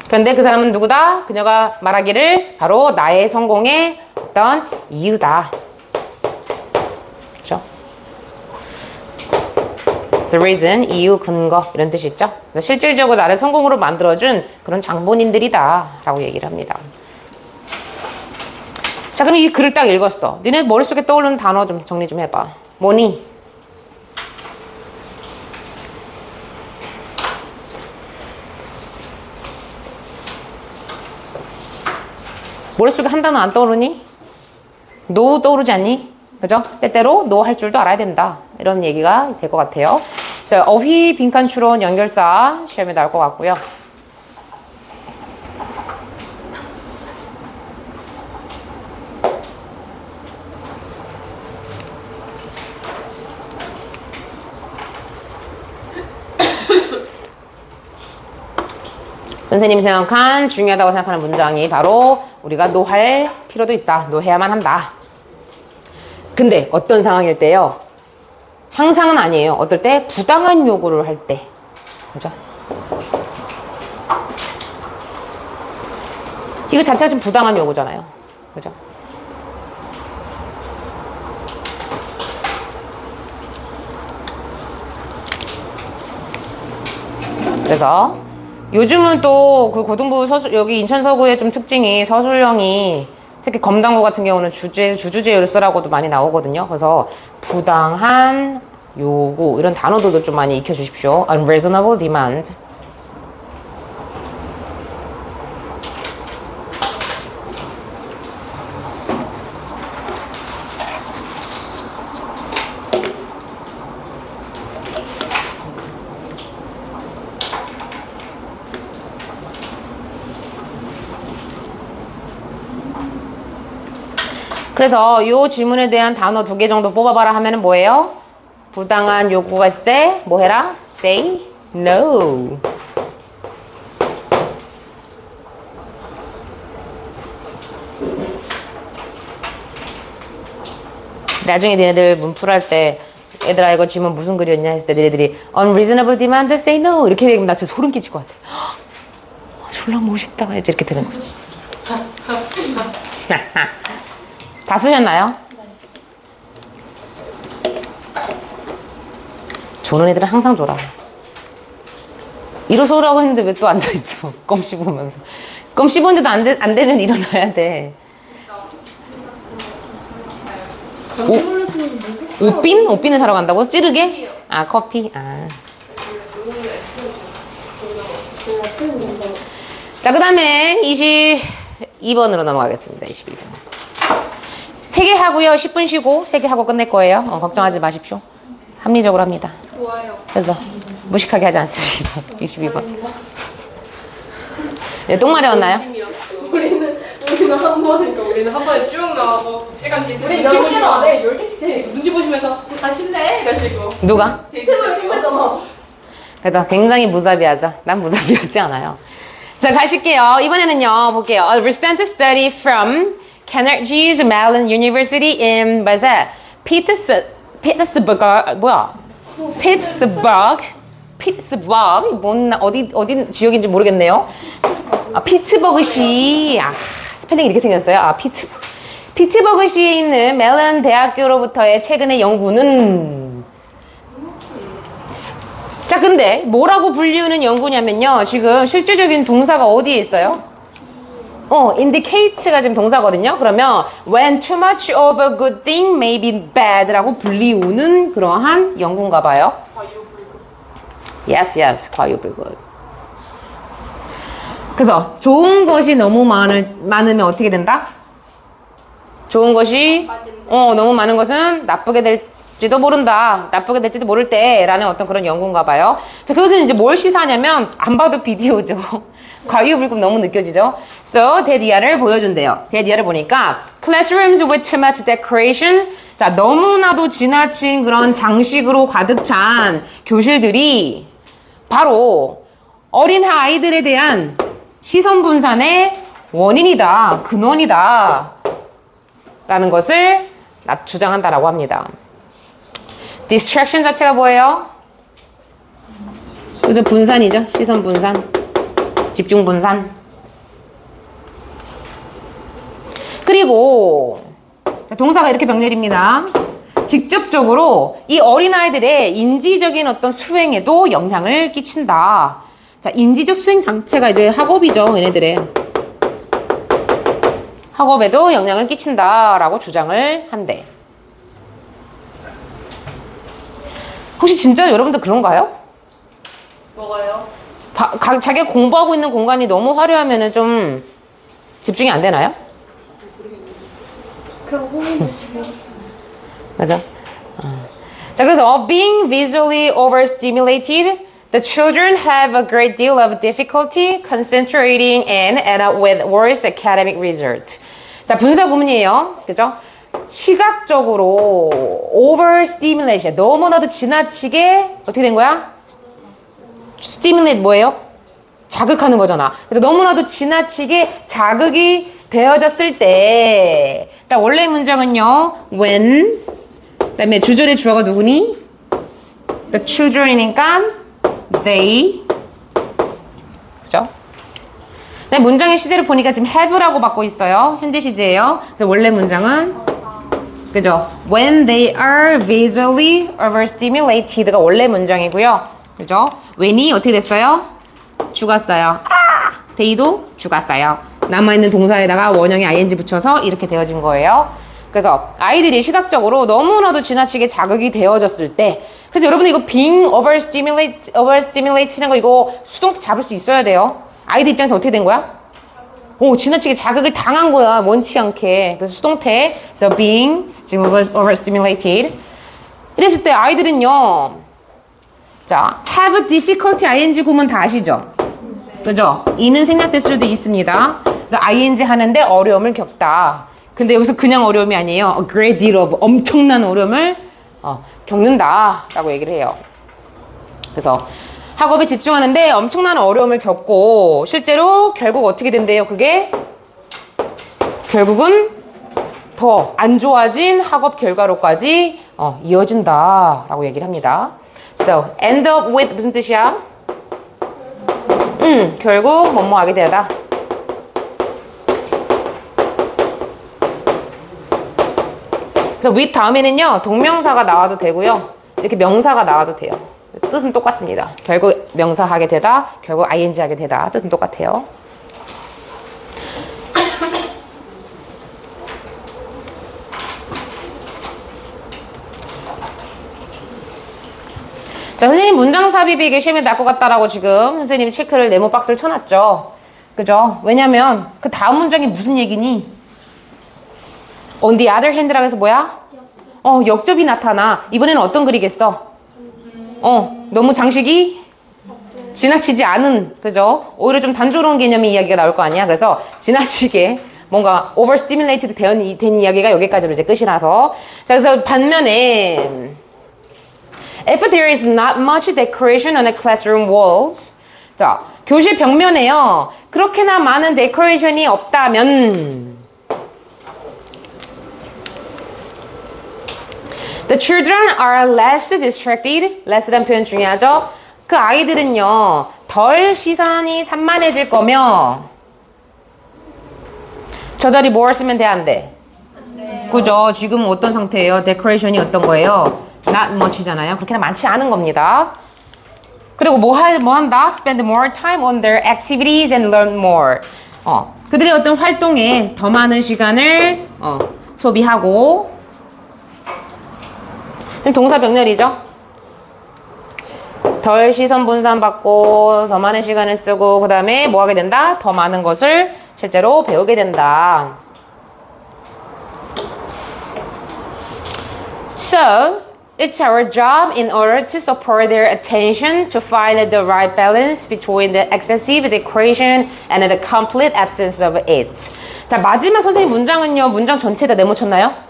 그런데 그 사람은 누구다? 그녀가 말하기를 바로 나의 성공의 어떤 이유다. 그죠? The reason, 이유, 근거 이런 뜻이 있죠. 실질적으로 나를 성공으로 만들어준 그런 장본인들이다 라고 얘기를 합니다. 자, 그럼 이 글을 딱 읽었어. 니네 머릿속에 떠오르는 단어 좀 정리 좀 해봐. 뭐니? 머릿속에 한 단어 안 떠오르니? 노 떠오르지 않니? 그죠? 때때로 노 할 줄도 알아야 된다. 이런 얘기가 될 것 같아요. 그래서 어휘, 빈칸, 추론, 연결사 시험에 나올 것 같고요. 선생님이 생각한 중요하다고 생각하는 문장이 바로 우리가 노할 필요도 있다. 노해야만 한다. 근데 어떤 상황일 때요? 항상은 아니에요. 어떨 때? 부당한 요구를 할 때. 그죠? 이거 자체가 지금 부당한 요구잖아요. 그죠? 그래서 요즘은 또 그 고등부 여기 인천 서구의 좀 특징이 서술형이 특히 검단고 같은 경우는 주주제휴를 쓰라고도 많이 나오거든요. 그래서 부당한 요구 이런 단어들도 좀 많이 익혀주십시오. Unreasonable demand. 그래서 이 질문에 대한 단어 2개 정도 뽑아봐라 하면은 뭐예요? 부당한 요구가 있을 때 뭐 해라? Say no. 나중에 니네들 문풀할 때 얘들아 이거 질문 무슨 글이었냐 했을 때 니네들이 unreasonable demand, say no 이렇게 얘기하면 나 진짜 소름 끼칠 것 같아. 졸라 멋있다 이렇게 되는 거지. 다 쓰셨나요? 조는 애들은 항상 졸아. 일어서라고 했는데 왜 또 앉아있어? 껌 씹으면서. 껌 씹었는데도 안 되면 일어나야 돼. 옷빈을 사러 간다고? 찌르게? 아, 커피? 아. 자, 그 다음에 22번으로 넘어가겠습니다. 22번. 3개 하고요. 10분 쉬고 3개 하고 끝낼 거예요. 걱정하지 마십시오. 합리적으로 합니다.
좋아요.
그래서 무식하게 하지 않습니다. 22번. 네, 똥마려웠나요?
우리는 한 번이니까 우리는 한 번에 쭉 나와고 약간 제이 우리 10개 나와네. 10개씩 해. 눈치 보시면서 다 쉽네 이러시고.
누가?
제이쌤이요.
그래서 굉장히 무자비하죠. 난 무자비하지 않아요. 자, 가실게요. 이번에는요. 볼게요. A recent study from Carnegie's Mellon University in 피트스버그 뭔 어디 지역인지 모르겠네요. 아, 피츠버그시. 아, 스펠링이 이렇게 생겼어요. 아, 피츠버그시에 있는 멜런 대학교로부터의 최근의 연구는 자, 근데 뭐라고 불리우는 연구냐면요. 지금 실질적인 동사가 어디에 있어요? indicates가 지금 동사거든요. 그러면 when too much of a good thing may be bad라고 불리우는 그러한 연구인가 봐요.
아,
Yes, yes. 과유불급. 그래서 좋은 것이 너무 많으면 어떻게 된다? 좋은 것이 너무 많은 것은 나쁘게 될지도 모른다. 나쁘게 될지도 모를 때라는 어떤 그런 연구인가 봐요. 자, 그것은 이제 뭘 시사하냐면 안 봐도 비디오죠. 과유불급 너무 느껴지죠? So, 데디아를 보여준대요. 데디아를 보니까 classrooms with too much decoration. 자, 너무나도 지나친 그런 장식으로 가득 찬 교실들이 바로 어린 아이들에 대한 시선 분산의 원인이다. 근원이다. 라는 것을 주장한다라고 합니다. distraction 자체가 뭐예요? 그죠? 분산이죠. 시선 분산. 집중 분산. 그리고 동사가 이렇게 병렬입니다. 직접적으로 이 어린아이들의 인지적인 어떤 수행에도 영향을 끼친다. 자, 인지적 수행 장치가 이제 학업이죠. 얘네들의. 학업에도 영향을 끼친다라고 주장을 한대. 혹시 진짜 여러분들 그런가요?
뭐가요?
자기가 공부하고 있는 공간이 너무 화려하면 좀 집중이 안 되나요?
그럼 호흡도 지금
맞아. 자, 그래서 being visually overstimulated, the children have a great deal of difficulty concentrating and end up with worse academic result. 자, 분사 구문이에요. 그죠? 시각적으로 overstimulation, 너무나도 지나치게 어떻게 된 거야? stimulate 뭐예요? 자극하는 거잖아. 그래서 너무나도 지나치게 자극이 되어졌을 때, 자, 원래 문장은요, when, 그 다음에 주절의 주어가 누구니? The children이니까 they, 그죠? 네, 문장의 시제를 보니까 지금 have라고 받고 있어요. 현재 시제예요. 그래서 원래 문장은 그죠? When they are visually overstimulated가 원래 문장이고요. 그죠? when이 어떻게 됐어요? 죽었어요. they도 죽었어요. 남아있는 동사에다가 원형에 ing 붙여서 이렇게 되어진 거예요. 그래서 아이들이 시각적으로 너무나도 지나치게 자극이 되어졌을 때, 그래서 여러분 이거 being overstimulate라는 거 이거 수동태 잡을 수 있어야 돼요. 아이들 입장에서 어떻게 된 거야? 지나치게 자극을 당한 거야. 원치 않게. 그래서 수동태, so being 지금 overstimulated. 이랬을 때 아이들은요, 자, have difficulty ing 구문 다 아시죠? 그죠? 이는 생략될 수도 있습니다. 그래서 ing 하는데 어려움을 겪다. 근데 여기서 그냥 어려움이 아니에요. A great deal of 엄청난 어려움을 겪는다 라고 얘기를 해요. 그래서 학업에 집중하는데 엄청난 어려움을 겪고 실제로 결국 어떻게 된대요? 그게 결국은 더 안 좋아진 학업 결과로까지 이어진다 라고 얘기를 합니다. So, end up with 무슨 뜻이야? 결국 뭐뭐하게 되다. 그래서 with 다음에는요, 동명사가 나와도 되고요. 이렇게 명사가 나와도 돼요. 뜻은 똑같습니다. 결국 명사 하게 되다, 결국 ing 하게 되다. 뜻은 똑같아요. 자, 선생님 문장 삽입이 이게 시험에 나올 것 같다라고 지금 선생님이 체크를 네모 박스를 쳐놨죠. 그죠? 왜냐면 그 다음 문장이 무슨 얘기니? On the other hand라고 해서 뭐야? 역접이 나타나. 이번에는 어떤 글이겠어? 너무 장식이 지나치지 않은, 그죠? 오히려 좀 단조로운 개념의 이야기가 나올 거 아니야? 그래서 지나치게 뭔가 overstimulated 된 이야기가 여기까지로 이제 끝이 나서. 자, 그래서 반면에 if there is not much decoration on the classroom walls. 자, 교실 벽면에요. 그렇게나 많은 데코레이션이 없다면 the children are less distracted. less란 표현 중요하죠. 그 아이들은요, 덜 시선이 산만해질 거며 저 자리 뭘 쓰면 돼, 안 돼? 그죠? 지금 어떤 상태예요? 데코레이션이 어떤 거예요? not much잖아요. 그렇게나 많지 않은 겁니다. 그리고 뭐 한다? spend more time on their activities and learn more. 그들의 어떤 활동에 더 많은 시간을 소비하고. 동사 병렬이죠. 더 덜 시선 분산받고 더 많은 시간을 쓰고 그 다음에 뭐 하게 된다? 더 많은 것을 실제로 배우게 된다. So, it's our job in order to support their attention to find the right balance between the excessive decoration and the complete absence of it. 자, 마지막 선생님 문장은요, 문장 전체에다 네모쳤나요?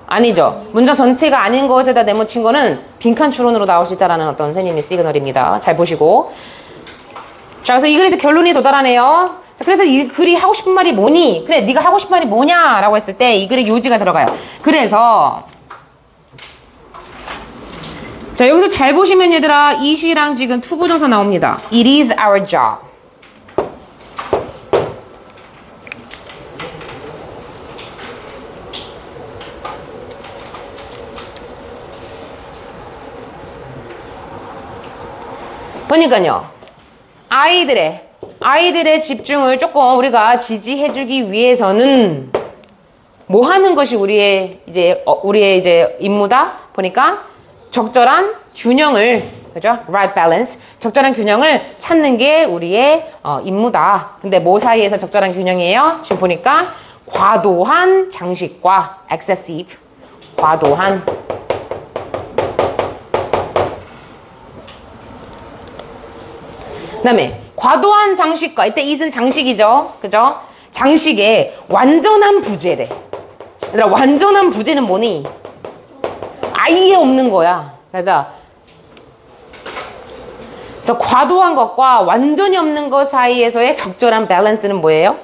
아니죠. 문장 전체가 아닌 것에다 네모친 거는 빈칸 추론으로 나올 수 있다는 어떤 선생님의 시그널입니다. 잘 보시고. 자, 그래서 이 글에서 결론이 도달하네요. 자, 그래서 이 글이 하고 싶은 말이 뭐니? 그래, 네가 하고 싶은 말이 뭐냐? 라고 했을 때 이 글에 요지가 들어가요. 그래서 자, 여기서 잘 보시면 얘들아, it이랑 지금 투부정사 나옵니다. It is our job. 보니까요, 아이들의 집중을 조금 우리가 지지해주기 위해서는 뭐 하는 것이 우리의 이제 임무다? 보니까 적절한 균형을, 그죠? Right balance. 적절한 균형을 찾는 게 우리의 임무다. 근데 뭐 사이에서 적절한 균형이에요? 지금 보니까 과도한 장식과 excessive. 과도한. 그 다음에 과도한 장식과, 이때 it은 장식이죠. 그죠? 장식의 완전한 부재래. 얘들아, 완전한 부재는 뭐니? 아예 없는 거야. 그래서 과도한 것과 완전히 없는 것 사이에서의 적절한 밸런스는 뭐예요?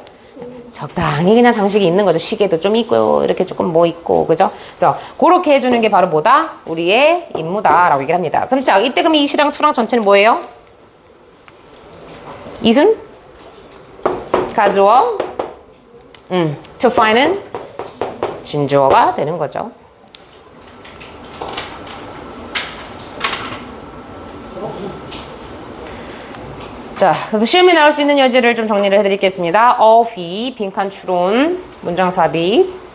적당히 그냥 장식이 있는 거죠. 시계도 좀 있고 이렇게 조금 뭐 있고, 그죠? 그래서 그렇게 해주는 게 바로 뭐다? 우리의 임무다라고 얘기를 합니다. 그럼 자, 이때 그럼 it이랑 to랑 전체는 뭐예요? it은 가주어, to find은 진주어가 되는 거죠. 자, 그래서 시험에 나올 수 있는 여지를 좀 정리를 해드리겠습니다. 어휘, 빈칸 추론, 문장 삽입.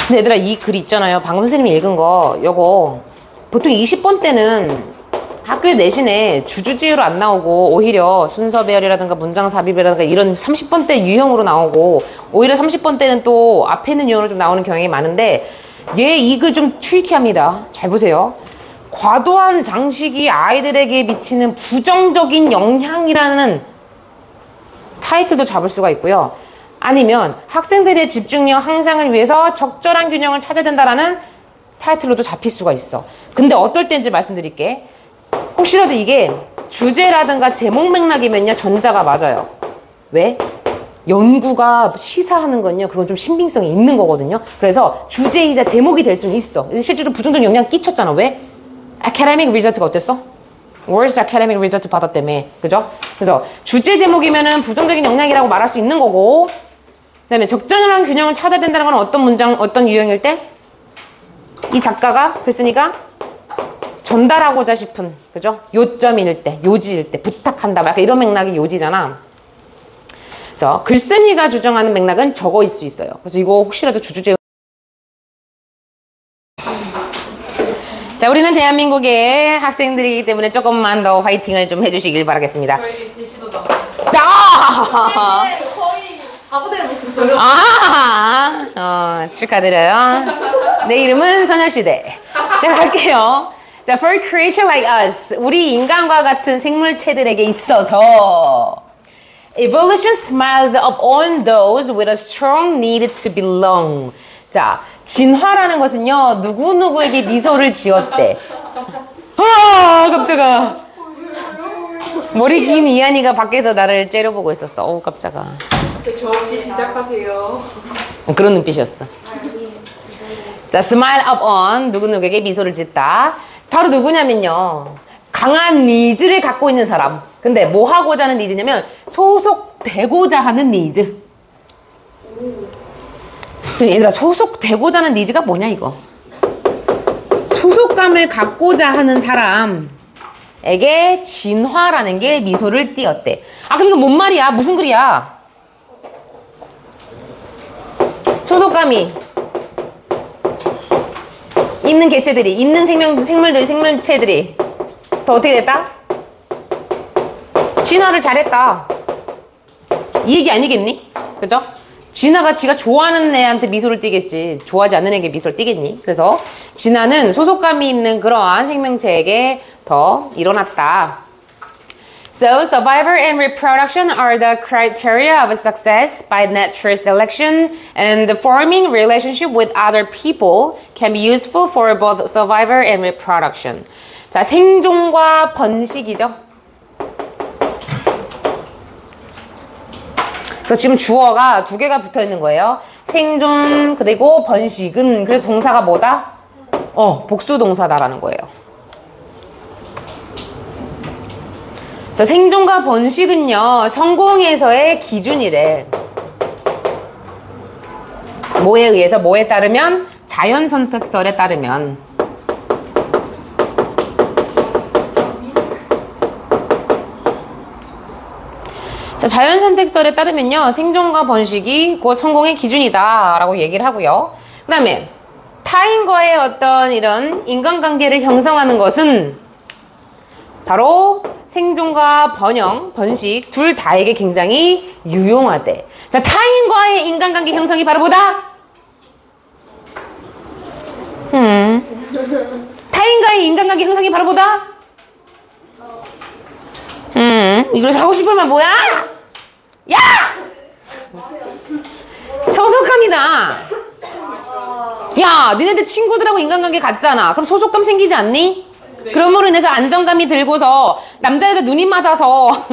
근데 얘들아, 이 글 있잖아요. 방금 선생님이 읽은 거, 요거 보통 20번 때는 학교 내신에 주주지으로 안 나오고 오히려 순서 배열이라든가 문장 삽입이라든가 이런 30번 때 유형으로 나오고, 오히려 30번 때는 또 앞에 있는 유형으로 좀 나오는 경향이 많은데, 얘 이 글 좀 트리키합니다. 잘 보세요. 과도한 장식이 아이들에게 미치는 부정적인 영향이라는 타이틀도 잡을 수가 있고요. 아니면 학생들의 집중력 향상을 위해서 적절한 균형을 찾아야 된다라는 타이틀로도 잡힐 수가 있어. 근데 어떨 때인지 말씀드릴게. 혹시라도 이게 주제라든가 제목 맥락이면요, 전자가 맞아요. 왜? 연구가 시사하는 건요, 그건 좀 신빙성이 있는 거거든요. 그래서 주제이자 제목이 될 수는 있어. 실제로 부정적 영향 끼쳤잖아. 왜? academic result가 어땠어? worst academic result 받았다며. 그죠? 그래서 주제 제목이면은 부정적인 영향이라고 말할 수 있는 거고, 그 다음에 적절한 균형을 찾아야 된다는 건 어떤 문장, 어떤 유형일 때? 이 작가가 글쓴이가 전달하고자 싶은, 그죠? 요점일 때, 요지일 때, 부탁한다, 약간 이런 맥락이 요지잖아. 그래서 글쓴이가 주장하는 맥락은 저거일 수 있어요. 그래서 이거 혹시라도 주주제. 자, 우리는 대한민국의 학생들이기 때문에 조금만 더 화이팅을 좀 해주시길 바라겠습니다.
저희 제시도 나왔어요. 거의 4부대를 못했어요.
축하드려요. 내 이름은 소녀시대. 자, 갈게요. 자, for creature like us, 우리 인간과 같은 생물체들에게 있어서 evolution smiles upon those with a strong need to belong. 자, 진화라는 것은요, 누구누구에게 미소를 지었대. 아, 깜짝아. 머리 긴 이한이가 밖에서 나를 째려보고 있었어. 어우, 깜짝아.
저 없이 시작하세요.
그런 눈빛이었어. 자, smile upon, 누구누구에게 미소를 짓다. 바로 누구냐면요, 강한 니즈를 갖고 있는 사람. 근데 뭐 하고자 하는 니즈냐면 소속되고자 하는 니즈. 얘들아, 소속되고자 하는 니즈가 뭐냐 이거. 소속감을 갖고자 하는 사람에게 진화라는 게 미소를 띄었대. 아, 그럼 이거 뭔 말이야? 무슨 글이야? 소속감이 있는 개체들이, 있는 생물체들이 더 어떻게 됐다? 진화를 잘했다. 이 얘기 아니겠니? 그죠? 진화가 지가 좋아하는 애한테 미소를 띠겠지. 좋아하지 않는 애에게 미소를 띠겠니? 그래서 진화는 소속감이 있는 그러한 생명체에게 더 일어났다. So, survival and reproduction are the criteria of success by natural selection, and the forming relationship with other people can be useful for both survival and reproduction. 자, 생존과 번식이죠. 그래서 지금 주어가 두 개가 붙어 있는 거예요. 생존 그리고 번식은 그래서 동사가 뭐다? 복수 동사다라는 거예요. 자, 생존과 번식은요, 성공에서의 기준이래. 뭐에 의해서? 뭐에 따르면? 자연 선택설에 따르면. 자, 자연 선택설에 따르면요, 생존과 번식이 곧 성공의 기준이다 라고 얘기를 하고요. 그 다음에 타인과의 어떤 이런 인간관계를 형성하는 것은 바로 생존과 번식 둘 다에게 굉장히 유용하대. 자, 타인과의 인간관계 형성이 바로 뭐다? 타인과의 인간관계 형성이 바로 뭐다? 이걸 하고 싶을 말 뭐야? 야! 소속감이다. 야, 니네들 친구들하고 인간관계 같잖아. 그럼 소속감 생기지 않니? 그럼으로 인해서 안정감이 들고서 남자 여자 눈이 맞아서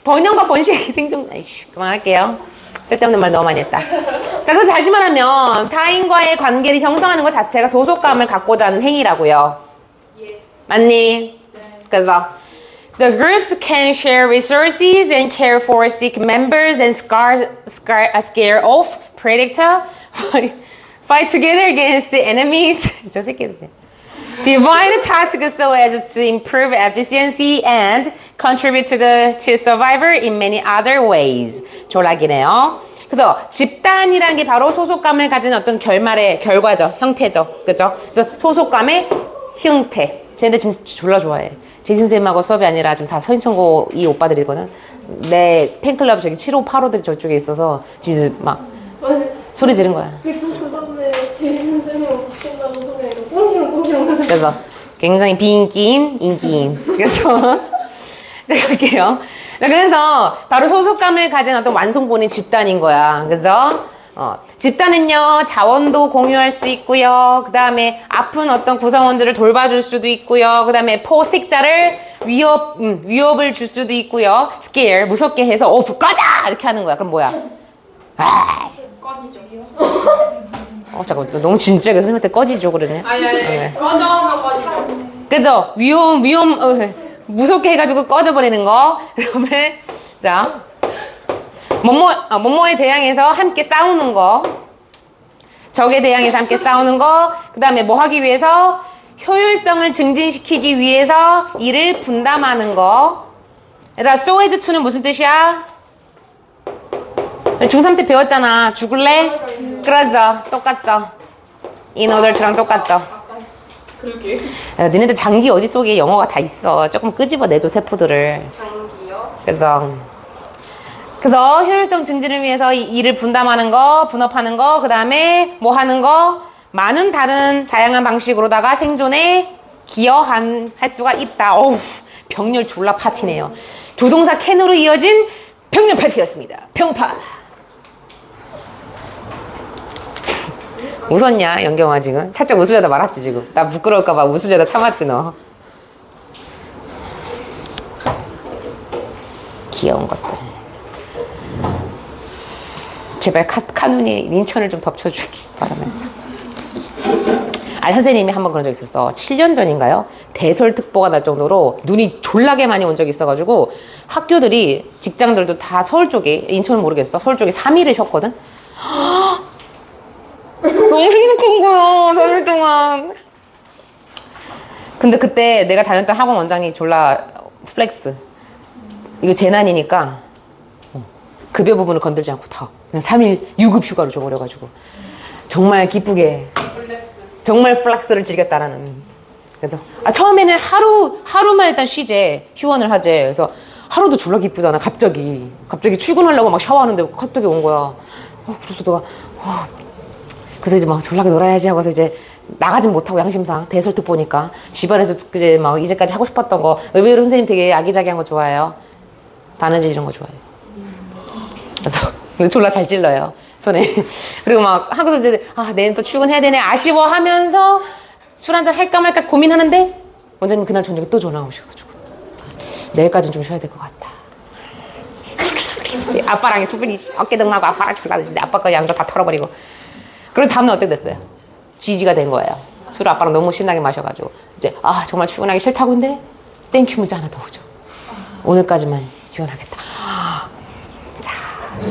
번영과 번식이 생존. 아이씨, 그만할게요. 쓸데없는 말 너무 많이 했다. 자, 그래서 다시 말하면 타인과의 관계를 형성하는 것 자체가 소속감을 갖고자 하는 행위라고요. 맞니? 그래서 So groups can share resources and care for sick members and scare off predator, fight together against the enemies. 저 새끼들. Divide tasks so as to improve efficiency and contribute to survivor in many other ways. 졸라기네요. 그래서 집단이라는 게 바로 소속감을 가진 어떤 결과죠. 형태죠. 그죠? 그래서 소속감의 형태. 쟤네들 지금 졸라 좋아해. 제이슨 쌤하고 수업이 아니라 지금 다 서인천고 이 오빠들이거든. 내 팬클럽 저기 7호, 8호들이 저쪽에 있어서 지금 막 소리 지른 거야.
그래서 저 다음에 제이슨 쌤이랑 바뀐다고 소리가 꽁시렁꽁시렁.
그래서 굉장히 비인기인 인기인. 그래서 자, 갈게요. 그래서 바로 소속감을 가진 어떤 완성본이 집단인 거야. 그래서 집단은요, 자원도 공유할 수 있고요. 그 다음에 아픈 어떤 구성원들을 돌봐줄 수도 있고요. 그 다음에 포식자를 위협을 줄 수도 있고요. scare, 무섭게 해서 꺼져! 이렇게 하는 거야. 그럼 뭐야?
꺼지죠.
잠깐만, 너 너무 진지하게 선생님한테 꺼지죠, 그러네.
아니, 꺼져 하면 꺼지죠.
그죠? 무섭게 해가지고 꺼져버리는 거. 그 다음에, 자. 뭐뭐에 대항해서 함께 싸우는 거. 적에 대항해서 함께 싸우는 거. 그 다음에 뭐 하기 위해서? 효율성을 증진시키기 위해서 일을 분담하는 거. 얘들아, so as to는 무슨 뜻이야? 중3 때 배웠잖아. 죽을래? 그러죠. 똑같죠. in order to랑 똑같죠.
그러게.
야, 니네들 장기 어디 속에 영어가 다 있어. 조금 끄집어내줘, 세포들을.
장기요?
그래서 효율성 증진을 위해서 일을 분담하는 거, 분업하는 거, 그 다음에 뭐 하는 거, 많은 다양한 방식으로다가 생존에 기여할 수가 있다. 어우, 병렬 졸라 파티네요. 조동사 캔으로 이어진 병렬 파티였습니다. 병파. 웃었냐, 연경아 지금? 살짝 웃으려다 말았지 지금. 나 부끄러울까봐 웃으려다 참았지 너. 귀여운 것들. 제발 카눈이 인천을 좀 덮쳐주길 바라면서. 아, 선생님이 한번 그런 적 있었어. 7년 전인가요? 대설특보가 날 정도로 눈이 졸라게 많이 온 적이 있어가지고 학교들이, 직장들도 다 서울 쪽에, 인천은 모르겠어. 서울 쪽에 3일을 쉬었거든? 너무 행복한 거야, 3일 동안. 근데 그때 내가 다녔던 학원 원장이 졸라 플렉스. 이거 재난이니까 급여 부분을 건들지 않고 다 그냥 3일 유급 휴가로 줘버려가지고 정말 기쁘게 정말 플렉스를 즐겼다라는. 그래서 처음에는 하루만 일단 쉬재, 휴원을 하재. 그래서 하루도 졸라 기쁘잖아. 갑자기 출근하려고 막 샤워하는데 카톡이 온 거야. 그래서 내가 그래서 이제 막 졸라게 놀아야지 하고서 이제 나가진 못하고 양심상 대설특 보니까 집안에서 이제 막 이제까지 하고 싶었던 거. 의외로 선생님 되게 아기자기한 거 좋아해요. 바느질 이런 거 좋아해요. 그래서 졸라 잘 찔러요, 손에. 그리고 막 하고서 이제 내일 또 출근해야 되네 아쉬워하면서 술 한잔 할까 말까 고민하는데 원장님 그날 저녁에 또 전화 오셔가지고 내일까지는 좀 쉬어야 될 것 같다. 아빠랑 수분이 어깨동무하고 아빠랑 졸라 드시는데 아빠 거 양도 다 털어버리고. 그래서 다음날 어떻게 됐어요? GG가 된 거예요. 술을 아빠랑 너무 신나게 마셔가지고 이제 정말 출근하기 싫다고 했는데 땡큐 문자 하나 더 오죠. 오늘까지만 휴원하겠다. 자,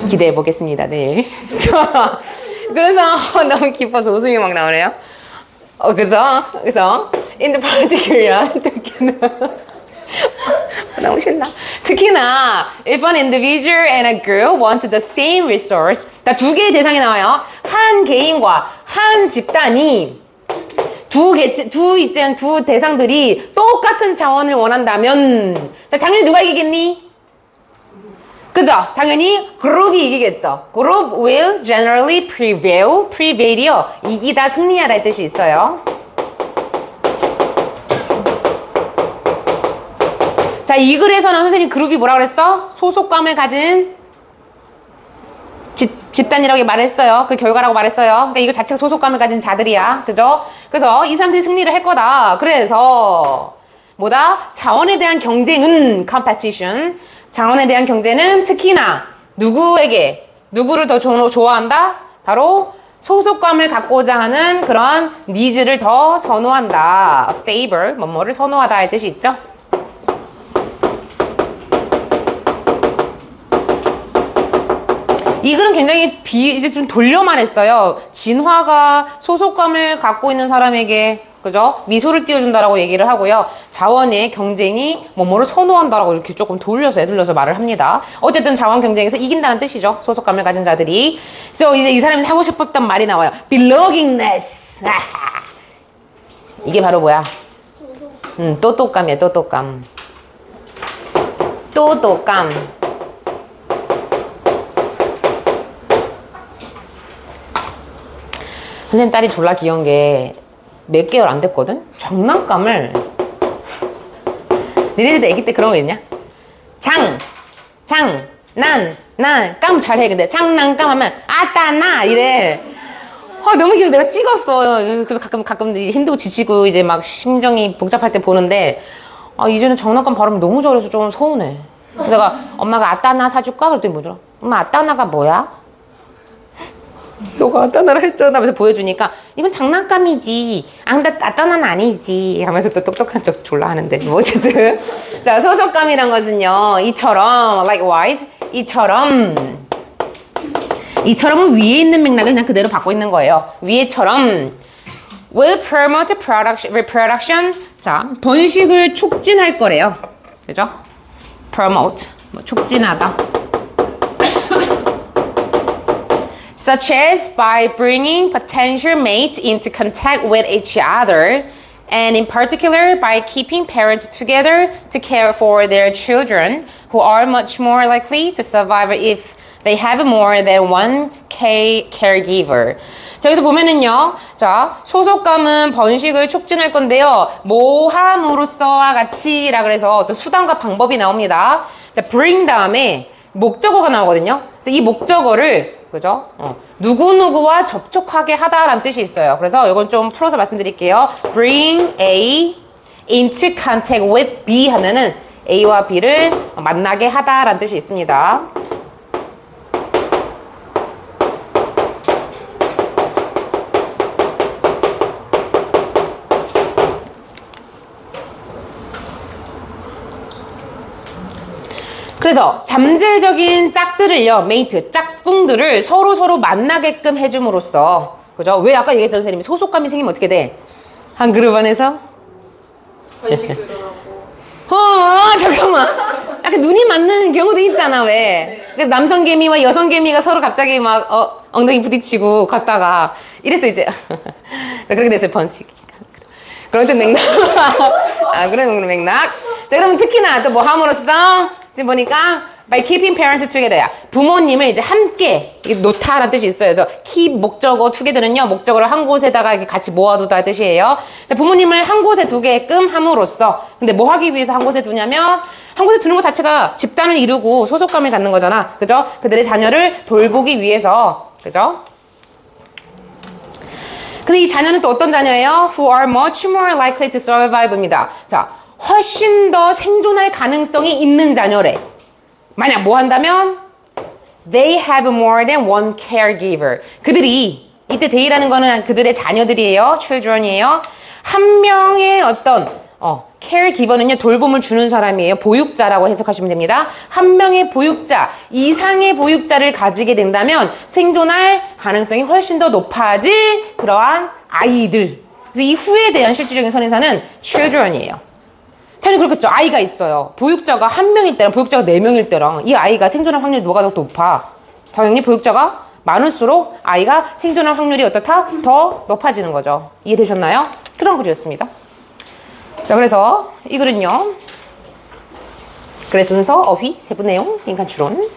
기대해 보겠습니다. 내일. 그래서 너무 기뻐서 웃음이 막 나오네요. 그래서 in the particular 너무 신나. 특히나 if an individual and a group want the same resource, 다 두 개의 대상이 나와요. 한 개인과 한 집단이 두 대상들이 똑같은 자원을 원한다면, 자, 당연히 누가 이기겠니? 그죠? 당연히 그룹이 이기겠죠. Group will generally prevail. prevail이요, 이기다, 승리하다 의 뜻이 있어요. 자, 이 글에서는 선생님 그룹이 뭐라 그랬어? 소속감을 가진 집단이라고 말했어요. 그 결과라고 말했어요. 그러니까 이거 자체가 소속감을 가진 자들이야. 그죠? 그래서 이 사람들이 승리를 할 거다. 그래서 뭐다? 자원에 대한 경쟁은 competition. 자원에 대한 경쟁은 특히나 누구를 더 좋아한다? 바로 소속감을 갖고자 하는 그런 니즈를 더 선호한다. favor, 뭐뭐를 선호하다의 뜻이 있죠. 이 글은 굉장히 이제 좀 돌려 말했어요. 진화가 소속감을 갖고 있는 사람에게, 그죠? 미소를 띄워준다라고 얘기를 하고요. 자원의 경쟁이 뭐뭐를 선호한다라고 이렇게 조금 돌려서 애들려서 말을 합니다. 어쨌든 자원 경쟁에서 이긴다는 뜻이죠. 소속감을 가진 자들이. So 이제 이 사람이 하고 싶었던 말이 나와요. belongingness. 이게 바로 뭐야? 또똑감이야, 또똑감. 또똑감. 선생님 딸이 졸라 귀여운 게 몇 개월 안 됐거든? 장난감을, 니네들도 애기 때 그런 거 있냐? 감 잘해. 근데 장난감 하면 아따나 이래. 너무 귀여워서 내가 찍었어. 그래서 가끔 힘들고 지치고 이제 막 심정이 복잡할 때 보는데 이제는 장난감 발음이 너무 잘해서 좀 서운해. 내가 엄마가 아따나 사줄까? 그랬더니 뭐더라? 엄마 아따나가 뭐야? 너가 아따나라 했잖아. 그래서 보여주니까 이건 장난감이지, 아따나는 아니지 하면서 또 똑똑한 척 졸라 하는데 뭐 어쨌든. 자, 소속감이란 것은요, 이처럼 likewise, 이처럼은 위에 있는 맥락을 그냥 그대로 받고 있는 거예요. 위에처럼 will promote reproduction. 자, 번식을 촉진할 거래요. 그죠? promote, 촉진하다. Such as by bringing potential mates into contact with each other, and in particular by keeping parents together to care for their children, who are much more likely to survive if they have more than one caregiver. 자, 여기서 보면은요, 자, 소속감은 번식을 촉진할 건데요, 모함으로써와 같이라 그래서 어떤 수단과 방법이 나옵니다. 자, bring 다음에 목적어가 나오거든요. 그래서 이 목적어를, 그죠? 누구누구와 접촉하게 하다라는 뜻이 있어요. 그래서 이건 좀 풀어서 말씀드릴게요. Bring A into contact with B 하면은 A와 B를 만나게 하다라는 뜻이 있습니다. 그래서 잠재적인 짝들을요, 메이트, 짝꿍들을 서로 만나게끔 해줌으로써, 그죠? 왜 아까 얘기했던 선생님이 소속감이 생기면 어떻게 돼? 한 그룹 안에서?
간식도 일어나고.
잠깐만. 약간 눈이 맞는 경우도 있잖아, 왜? 그래서 남성 개미와 여성 개미가 서로 갑자기 막, 엉덩이 부딪히고 걷다가, 이래서 이제, 자, 그렇게 됐어요, 번식. 그런 뜻 맥락. 그런 맥락. 자, 그러면 특히나 또 뭐 함으로써, 지금 보니까, by keeping parents together. 부모님을 이제 함께 놓다라는 뜻이 있어요. 그래서 keep 목적어 together는요, 목적어를 한 곳에다가 이렇게 같이 모아두다 뜻이에요. 자, 부모님을 한 곳에 두게끔 함으로써. 근데 뭐 하기 위해서 한 곳에 두냐면, 한 곳에 두는 것 자체가 집단을 이루고 소속감을 갖는 거잖아. 그죠? 그들의 자녀를 돌보기 위해서. 그죠? 근데 이 자녀는 또 어떤 자녀예요? Who are much more likely to survive입니다. 자, 훨씬 더 생존할 가능성이 있는 자녀래. 만약 뭐 한다면 they have more than one caregiver. 그들이 이때 they라는 거는 그들의 자녀들이에요. children이에요. 한 명의 어떤 caregiver는요, 돌봄을 주는 사람이에요. 보육자라고 해석하시면 됩니다. 한 명의 보육자 이상의 보육자를 가지게 된다면 생존할 가능성이 훨씬 더 높아질 그러한 아이들. 그래서 이 후에 대한 실질적인 선행사는 children이에요. 당연히 그렇겠죠. 아이가 있어요. 보육자가 한 명일 때랑 보육자가 4명일 때랑 이 아이가 생존할 확률이 뭐가 더 높아? 당연히 보육자가 많을수록 아이가 생존할 확률이 어떻다? 더 높아지는 거죠. 이해되셨나요? 그런 글이었습니다. 자, 그래서 이 글은요, 글의 순서, 어휘, 세부 내용, 인간 추론.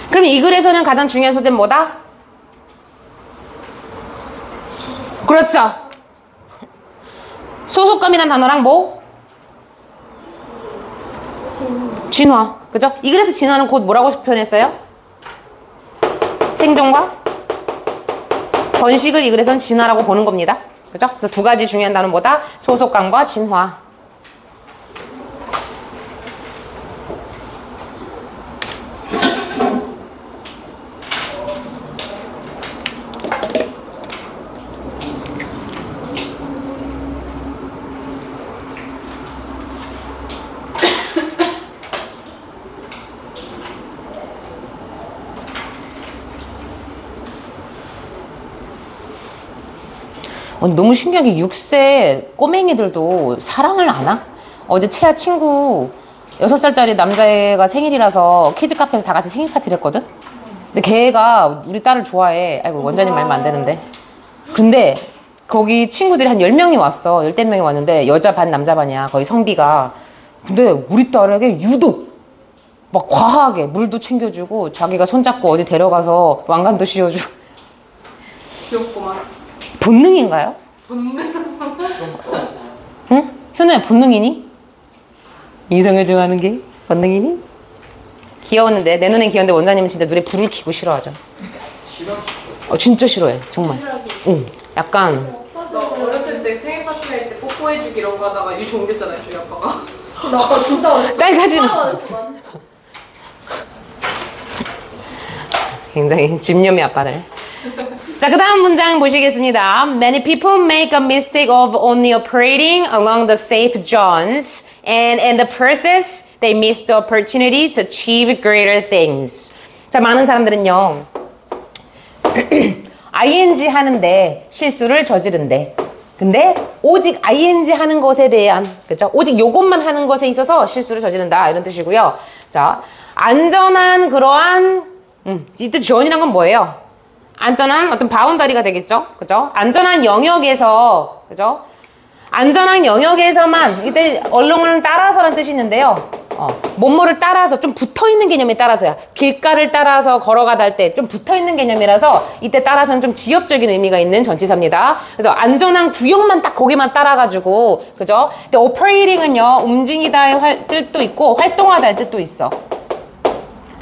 그럼 이 글에서는 가장 중요한 소재는 뭐다? 그렇죠. 소속감이란 단어랑 뭐? 진화. 그죠? 이 글에서 진화는 곧 뭐라고 표현했어요? 생존과 번식을 이 글에서는 진화라고 보는 겁니다. 그죠? 그래서 두 가지 중요한 단어는 뭐다? 소속감과 진화. 너무 신기한 게 6세 꼬맹이들도 사랑을 안 하? 어제 채아 친구 6살짜리 남자애가 생일이라서 키즈 카페에서 다 같이 생일 파티를 했거든? 근데 걔가 우리 딸을 좋아해. 아이고, 원장님 말면 안 되는데. 근데 거기 친구들이 한 10명이 왔어. 10명이 왔는데 여자 반 남자 반이야. 거의 성비가. 근데 우리 딸에게 유독 막 과하게 물도 챙겨주고 자기가 손잡고 어디 데려가서 왕관도 씌워주고.
귀엽구만.
본능인가요? 응? 현우야, 본능이니? 이성을 좋아하는 게 본능이니? 귀여웠는데, 내 눈엔 귀여운데 원장님은 진짜 눈에 불을 켜고 싫어하죠. 진짜 싫어해, 정말. 응, 약간.
나 어렸을 때 생일 파티 할 때 뽀뽀해주기 이런 거 하다가 유치 옮겼잖아요, 저희 아빠가.
나 아까 진짜 어렸어.
딸까지는. 굉장히 집념의 아빠들. 자, 그 다음 문장 보시겠습니다. Many people make a mistake of only operating along the safe zones, and in the process, they miss the opportunity to achieve greater things. 자, 많은 사람들은요, ing 하는데 실수를 저지른대. 근데 오직 ing 하는 것에 대한, 그죠? 오직 요것만 하는 것에 있어서 실수를 저지른다, 이런 뜻이고요. 자, 안전한 그러한, 이때 지원이란 건 뭐예요? 안전한 어떤 바운더리가 되겠죠? 그죠? 안전한 영역에서, 그죠? 안전한 영역에서만, 이때 얼렁을 따라서라는 뜻이 있는데요. 뭐뭐를 따라서, 좀 붙어있는 개념에 따라서야. 길가를 따라서 걸어가다 할 때 좀 붙어있는 개념이라서 이때 따라서는 좀 지역적인 의미가 있는 전치사입니다. 그래서 안전한 구역만 딱 거기만 따라가지고, 그죠? 근데 operating은요, 움직이다의 뜻도 있고 활동하다의 뜻도 있어.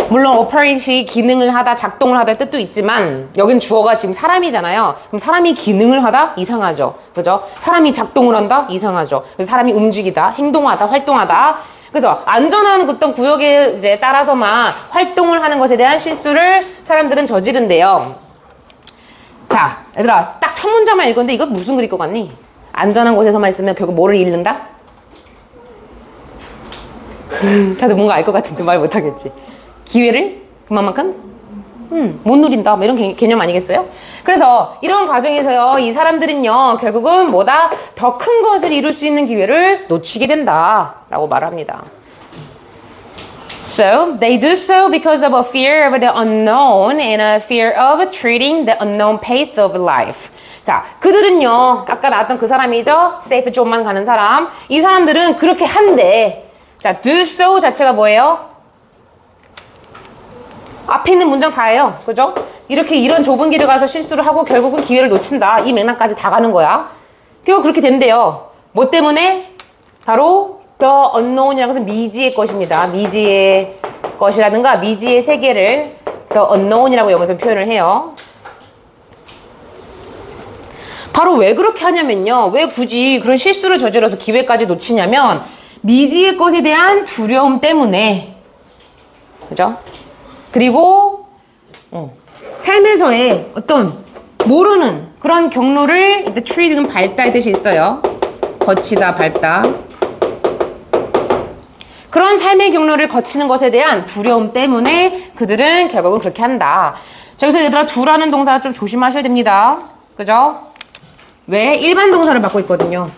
물론 operate 기능을 하다, 작동을 하다의 뜻도 있지만 여긴 주어가 지금 사람이잖아요. 그럼 사람이 기능을 하다? 이상하죠. 그죠? 사람이 작동을 한다? 이상하죠. 그래서 사람이 움직이다, 행동하다, 활동하다. 그래서 안전한 어떤 구역에 이제 따라서만 활동을 하는 것에 대한 실수를 사람들은 저지른대요. 자, 얘들아, 딱 첫 문장만 읽었는데 이거 무슨 글일 것 같니? 안전한 곳에서만 있으면 결국 뭐를 잃는다? 다들 뭔가 알 것 같은데 말 못하겠지. 기회를 그만큼 못 누린다. 뭐 이런 개념 아니겠어요? 그래서 이런 과정에서요, 이 사람들은요, 결국은 뭐다? 더 큰 것을 이룰 수 있는 기회를 놓치게 된다. 라고 말합니다. So, they do so because of a fear of the unknown and a fear of treating the unknown pace of life. 자, 그들은요, 아까 나왔던 그 사람이죠? safe zone만 가는 사람. 이 사람들은 그렇게 한대. 자, do so 자체가 뭐예요? 앞에 있는 문장 다예요. 그죠? 이렇게 이런 좁은 길을 가서 실수를 하고 결국은 기회를 놓친다. 이 맥락까지 다 가는 거야. 결국 그렇게 된대요. 뭐 때문에? 바로 the unknown이라는 것은 미지의 것입니다. 미지의 것이라든가 미지의 세계를 the unknown이라고 영어에서 표현을 해요. 바로 왜 그렇게 하냐면요. 왜 굳이 그런 실수를 저질러서 기회까지 놓치냐면 미지의 것에 대한 두려움 때문에. 그죠? 그리고 삶에서의 어떤 모르는 그런 경로를 이때 treat는 밟다의 뜻이 있어요. 거치다, 밟다. 그런 삶의 경로를 거치는 것에 대한 두려움 때문에 그들은 결국은 그렇게 한다. 저기서 얘들아 do라는 동사 좀 조심하셔야 됩니다. 그죠? 왜? 일반 동사를 받고 있거든요.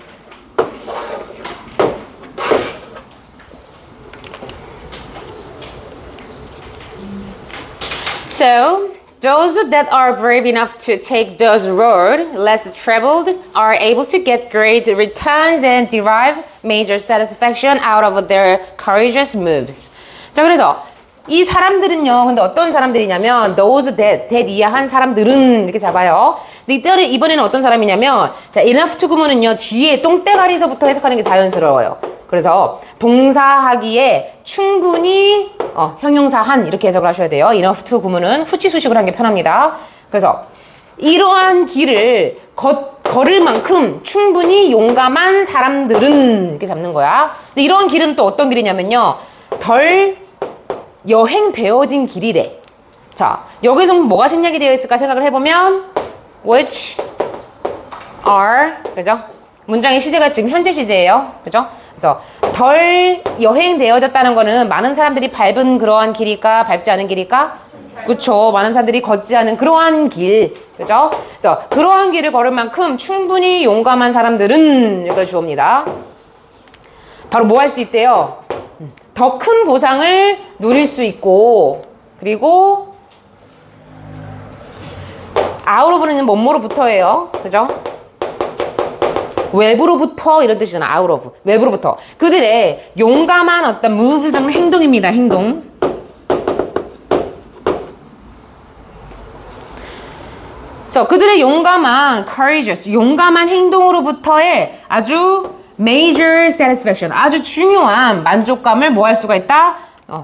So, those that are brave enough to take those road less traveled are able to get great returns and derive major satisfaction out of their courageous moves. 자, 그래서 이 사람들은요, 근데 어떤 사람들이냐면 those that 이하한 사람들은 이렇게 잡아요. 근데 이번에는 어떤 사람이냐면 자, enough to 구문은요, 뒤에 똥대가리서부터 해석하는 게 자연스러워요. 그래서 동사하기에 충분히 형용사 한 이렇게 해석을 하셔야 돼요. enough to 구문은 후치수식을 하는 게 편합니다. 그래서 이러한 길을 걸을 만큼 충분히 용감한 사람들은 이렇게 잡는 거야. 근데 이러한 길은 또 어떤 길이냐면요, 덜 여행되어진 길이래. 자, 여기서 뭐가 생략이 되어 있을까 생각을 해보면 which are, 그죠? 문장의 시제가 지금 현재 시제예요. 그죠? 그래서 덜 여행되어졌다는 거는 많은 사람들이 밟은 그러한 길일까, 밟지 않은 길일까? 그쵸. 많은 사람들이 걷지 않은 그러한 길. 그죠? 그래서 그러한 길을 걸을 만큼 충분히 용감한 사람들은 이거 주어입니다. 바로 뭐 할 수 있대요? 더 큰 보상을 누릴 수 있고, 그리고 out of는 뭐뭐로부터예요. 그죠? 외부로부터 이런 뜻이잖아. out of. 외부로부터. 그들의 용감한 어떤 move는 행동입니다. 행동. 그래서 그들의 용감한 courageous, 용감한 행동으로부터의 아주 major satisfaction, 아주 중요한 만족감을 뭐 할 수가 있다?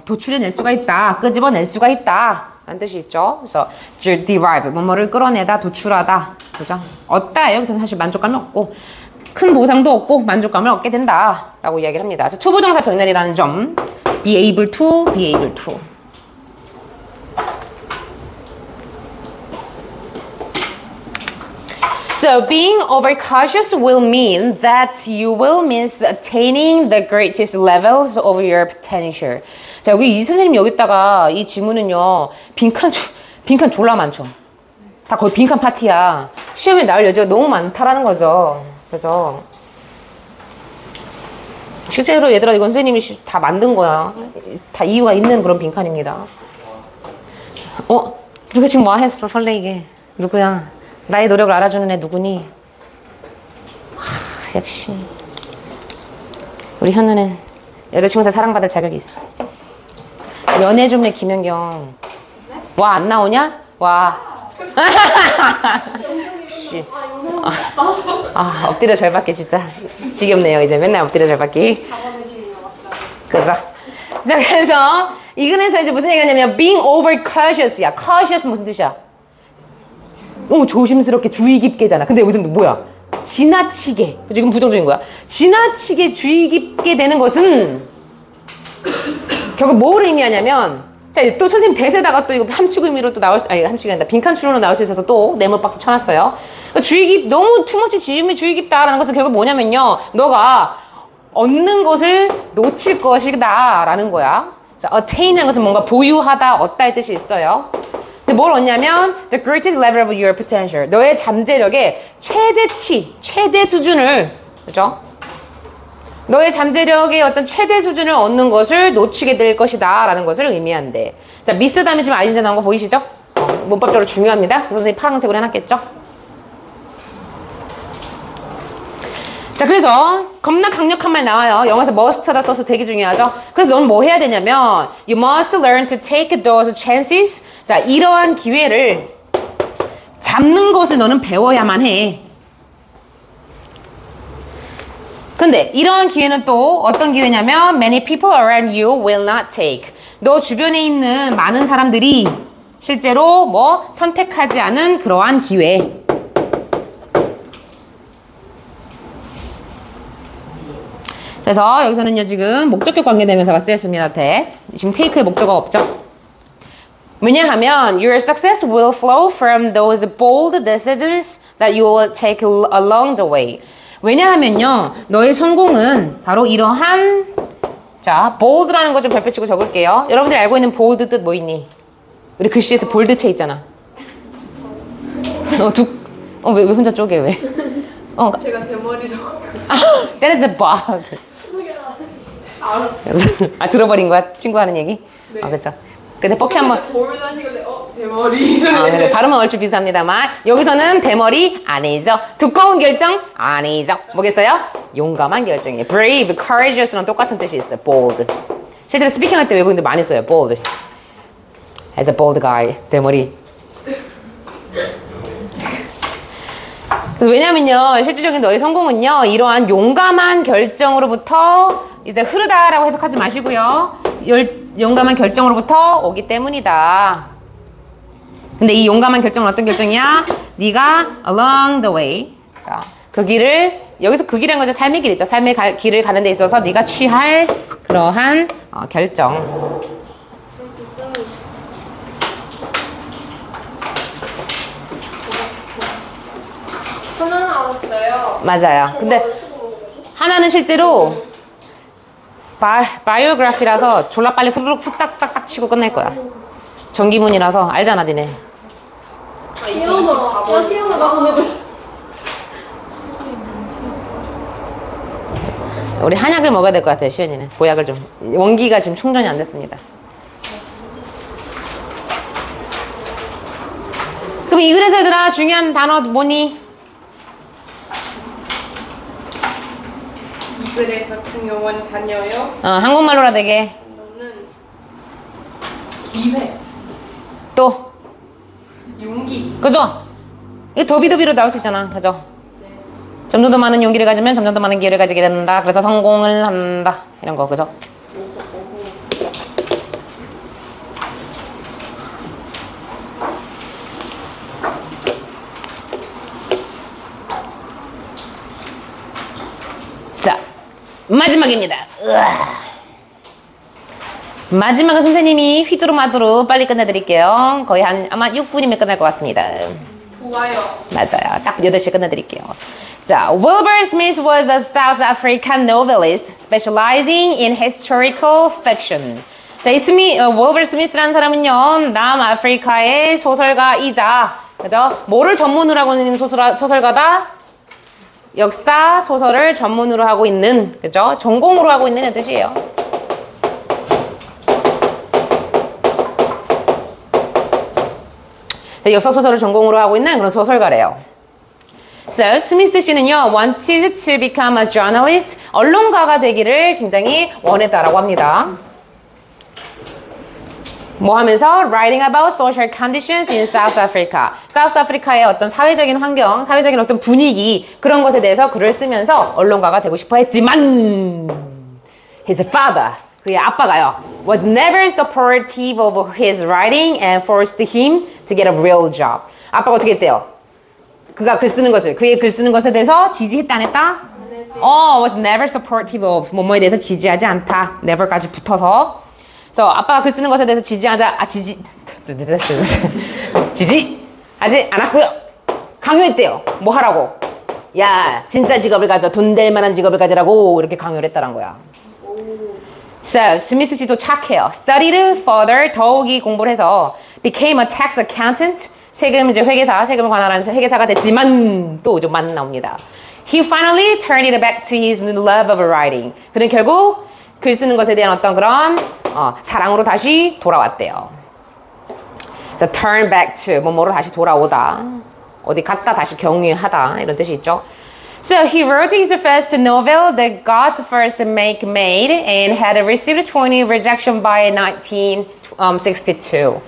도출해낼 수가 있다. 끄집어낼 수가 있다. 라는 뜻이 있죠. 그래서 derive, 뭐뭐를 끌어내다, 도출하다. 그죠? 얻다. 여기서는 사실 만족감이 없고 큰 보상도 없고 만족감을 얻게 된다. 라고 이야기를 합니다. 그래서 투부정사 병렬이라는 점. be able to, be able to. So, being overcautious will mean that you will miss attaining the greatest levels of your potential. 자, 여기 이 선생님 여기다가 이 지문은요, 빈칸 졸라 많죠. 다 거의 빈칸 파티야. 시험에 나올 여지가 너무 많다라는 거죠. 그래서 실제로 얘들아, 이건 선생님이 다 만든 거야. 다 이유가 있는 그런 빈칸입니다. 누가 지금 뭐 했어? 설레이게. 누구야? 나의 노력을 알아주는 애 누구니? 역시 우리 현우는 여자친구한테 사랑받을 자격이 있어. 연애 좀 해, 김연경. 와, 안 나오냐? 와. 엎드려 절받기 진짜 지겹네요. 이제 맨날 엎드려 절받기. 그래서 자, 그래서 이 글에서 이제 무슨 얘기하냐면 being overcautious야. cautious 무슨 뜻이야? 조심스럽게 주의 깊게잖아. 근데 여기서 뭐야? 지나치게. 이건 부정적인 거야. 지나치게 주의 깊게 되는 것은 결국 뭘 의미하냐면, 자, 또 선생님 대세다가 또 이거 함축 의미로 또 나올 수, 아니, 함축이 아니라 빈칸 추론으로 나올 수 있어서 또 네모 박스 쳐놨어요. 그러니까 주의 너무 투머치 지음이 주의 깊다라는 것은 결국 뭐냐면요. 너가 얻는 것을 놓칠 것이다 라는 거야. 자, attain이라는 것은 뭔가 보유하다, 얻다의 뜻이 있어요. 근데 뭘 얻냐면 the greatest level of your potential. 너의 잠재력의 최대치, 최대 수준을, 그죠? 너의 잠재력의 어떤 최대 수준을 얻는 것을 놓치게 될 것이다 라는 것을 의미한대. 자, 미스 다음에 지금 아인자 나온 거 보이시죠? 문법적으로 중요합니다. 선생님이 파란색으로 해놨겠죠? 자, 그래서 겁나 강력한 말 나와요. 영어에서 must다 써서 되게 중요하죠? 그래서 너는 뭐 해야 되냐면 you must learn to take those chances. 자, 이러한 기회를 잡는 것을 너는 배워야만 해. 근데 이러한 기회는 또 어떤 기회냐면 many people around you will not take. 너 주변에 있는 많은 사람들이 실제로 뭐 선택하지 않은 그러한 기회. 그래서 여기서는요 지금 목적격 관계대명사가 쓰였습니다. 지금 take의 목적어가 없죠. 왜냐하면 your success will flow from those bold decisions that you will take along the way. 왜냐하면요 너의 성공은 바로 이러한 자 bold라는 거 좀 별표 치고 적을게요. 여러분들이 알고 있는 bold 뜻 뭐 있니? 우리 글씨에서 볼드 채 있잖아. 왜 혼자 쪼개 왜?
제가 대머리라고.
That is a bold. 들어버린 거야? 친구 하는 얘기?
네.
그쵸. 근데 뻑히 한번.
볼드 하시길래 대머리.
그래, 발음은 얼추 비슷합니다만 여기서는 대머리 아니죠. 두꺼운 결정 아니죠. 뭐겠어요? 용감한 결정이에요. Brave, courageous랑 똑같은 뜻이 있어요. Bold. 실제로 스피킹할 때 외국인들 많이 써요. Bold. As a bold guy. 대머리. 왜냐면요 실질적인 너의 성공은요 이러한 용감한 결정으로부터 이제 흐르다라고 해석하지 마시고요 용감한 결정으로부터 오기 때문이다. 근데 이 용감한 결정은 어떤 결정이야? 네가 along the way 자, 그 길을 여기서 그 길이라는 거죠. 삶의 길이죠. 삶의 길을 가는 데 있어서 네가 취할 그러한 결정.
하나 나왔어요.
맞아요. 근데 하나는 실제로 바이오그래피라서 졸라 빨리 후루룩 후딱딱딱 치고 끝낼 거야. 전기문이라서 알잖아 니네.
시연아 나 보내줘.
우리 한약을 먹어야 될 것 같아요. 시연이는 보약을 좀. 원기가 지금 충전이 안 됐습니다. 그럼 이 글에서 얘들아 중요한 단어 뭐니?
이 글에서 중요한 단어요.
한국말로라 되게.
너는 기회,
또
용기.
그죠? 이게 더비더비로 나올 수 있잖아. 그죠? 점점 더 많은 용기를 가지면 점점 더 많은 기회를 가지게 된다. 그래서 성공을 한다. 이런 거 그죠? 자, 마지막입니다. 마지막은 선생님이 휘두루마두루 빨리 끝내드릴게요. 거의 아마 6분이면 끝날 것 같습니다.
좋아요.
맞아요. 딱 8시에 끝내드릴게요. 자, Wilbur Smith was a South African novelist specializing in historical fiction. 자, 이 Wilbur Smith라는 사람은요, 남아프리카의 소설가이자, 그죠? 뭐를 전문으로 하고 있는 소설가다? 역사 소설을 전문으로 하고 있는, 그죠? 전공으로 하고 있는 뜻이에요. 역사 소설을 전공으로 하고 있는 그런 소설가래요. So, 스미스 씨는요, wanted to become a journalist, 언론가가 되기를 굉장히 원했다라고 합니다. 뭐 하면서 writing about social conditions in South Africa. 사우스 아프리카의 어떤 사회적인 환경, 사회적인 어떤 분위기 그런 것에 대해서 글을 쓰면서 언론가가 되고 싶어 했지만 his father, 그의 아빠가요, was never supportive of his writing and forced him to get a real job. 아빠가 어떻게 했대요? 그가 글 쓰는 것을, 그의 글 쓰는 것에 대해서 지지했다 안 했다? was never supportive of 뭐뭐에 대해서 지지하지 않다. never까지 붙어서 그래서 아빠가 글 쓰는 것에 대해서 지지하지 않았고요. 강요했대요. 뭐 하라고? 야, 진짜 직업을 가져. 돈 될 만한 직업을 가지라고 이렇게 강요를 했다는 거야. So, 스미스 씨도 착해요. Studied further, 더욱이 공부를 해서 became a tax accountant. 세금 이제 회계사, 세금을 관할하는 회계사가 됐지만 또 좀 만 나옵니다. He finally turned it back to his love of writing. 그는 결국 글 쓰는 것에 대한 어떤 그런 사랑으로 다시 돌아왔대요. So, turn back to 뭐뭐로 다시 돌아오다. 어디 갔다 다시 경유하다 이런 뜻이 있죠. So he wrote his first novel, The God's First Make Made, and had received 20 rejection by 1962.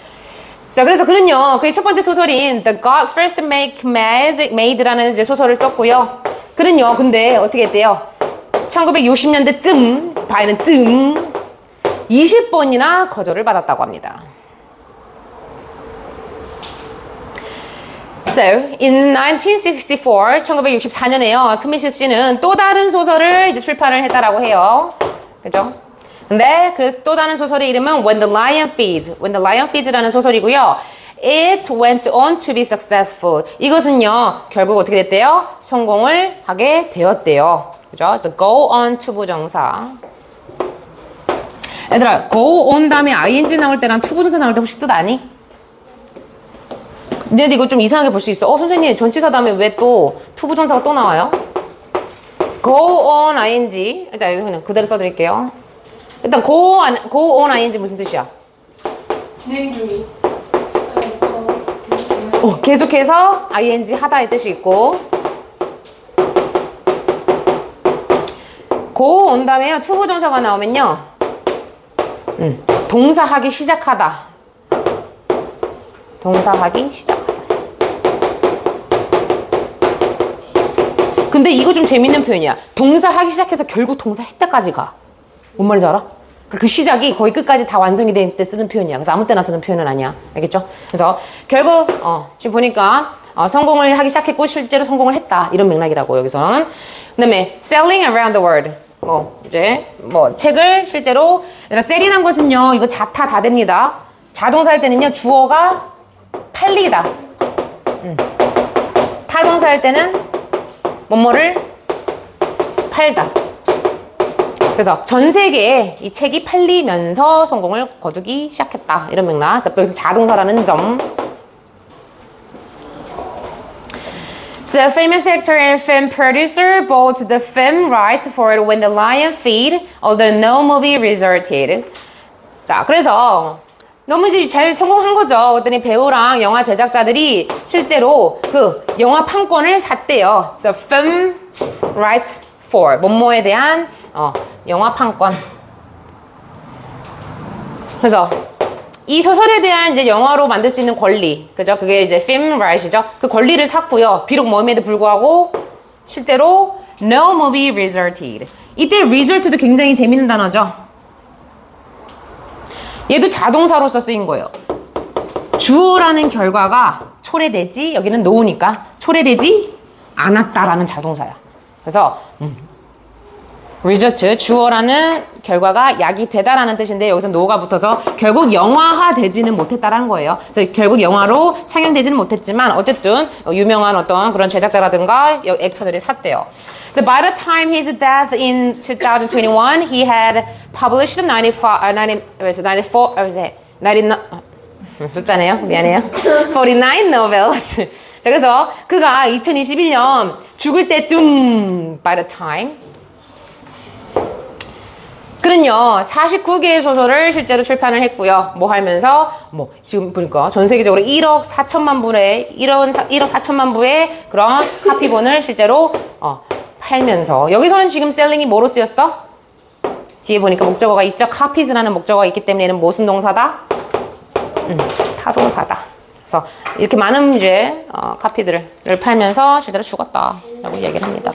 자, 그래서 그는요, 그의 첫 번째 소설인 The God First Make Made라는 이제 소설을 썼고요. 그는요, 근데 어떻게 했대요? 1960년대쯤, 바이는쯤 20번이나 거절을 받았다고 합니다. So, in 1964, 1964년에요. 스미스 씨는 또 다른 소설을 이제 출판을 했다라고 해요. 그죠? 근데 그 또 다른 소설의 이름은 When the Lion Feeds. When the Lion Feeds라는 소설이고요. It went on to be successful. 이것은요, 결국 어떻게 됐대요? 성공을 하게 되었대요. 그죠? 그래서 go on to 부정사. 얘들아, go on 다음에 ing 나올 때랑 to 부정사 나올 때 혹시 뜻 아니? 근데 이거 좀 이상하게 볼 수 있어. 선생님, 전치사 다음에 왜 또 to 부정사가 또 나와요? go on ing. 일단 이거 그냥 그대로 써드릴게요. 일단 go on ing 무슨 뜻이야?
진행 중이.
계속해서 ing 하다의 뜻이 있고, go on 다음에요 to 부정사가 나오면요, 동사하기 시작하다. 동사하기 시작하다. 근데 이거 좀 재밌는 표현이야. 동사하기 시작해서 결국 동사했다까지 가. 뭔 말인지 알아? 그 시작이 거의 끝까지 다 완성이 될 때 쓰는 표현이야. 그래서 아무 때나 쓰는 표현은 아니야. 알겠죠? 그래서 결국 지금 보니까 성공을 하기 시작했고 실제로 성공을 했다. 이런 맥락이라고 여기서는. 그다음에 selling around the world. 책을 실제로 셀이란 것은요. 이거 자타 다 됩니다. 자동사 할 때는요. 주어가 팔리다. 타동사 할 때는 뭐뭐를 팔다. 그래서 전 세계에 이 책이 팔리면서 성공을 거두기 시작했다. 이런 맥락. 그래서 여기서 자동사라는 점. So, a famous actor and film producer bought the film rights for it when the Lion Feed, although no movie resulted. 자, 그래서 너무 잘 성공한 거죠. 그랬더니 배우랑 영화 제작자들이 실제로 그 영화 판권을 샀대요. So, film rights for 뭐뭐에 대한 영화 판권. 그래서 이 소설에 대한 이제 영화로 만들 수 있는 권리, 그죠? 그게 이제 film right이죠. 그 권리를 샀고요. 비록 뭐임에도 불구하고 실제로 no movie resulted. 이때 result도 굉장히 재밌는 단어죠. 얘도 자동사로서 쓰인 거예요. 주어라는 결과가 초래되지, 여기는 no니까 초래되지 않았다라는 자동사야. 그래서 result, 주어라는 결과가 약이 되다라는 뜻인데 여기서 no가 붙어서 결국 영화화되지는 못했다라는 거예요. 그래서 결국 영화로 상영되지는 못했지만 어쨌든 유명한 어떤 그런 제작자라든가 액터들이 샀대요. So by the time his death in 2021, he had published 49 novels. 자, 그래서 그가 2021년 죽을 때쯤 by the time 그는요 49개의 소설을 실제로 출판을 했고요. 뭐 하면서 지금 보니까 전 세계적으로 1억 4천만 부의 그런 카피본을 실제로 팔면서 여기서는 지금 셀링이 뭐로 쓰였어? 뒤에 보니까 목적어가 있죠. copies라는 목적어가 있기 때문에 얘는 무슨 동사다? 타동사다. 그래서 이렇게 많은 이제 카피들을 팔면서 실제로 죽었다라고 얘기를 합니다.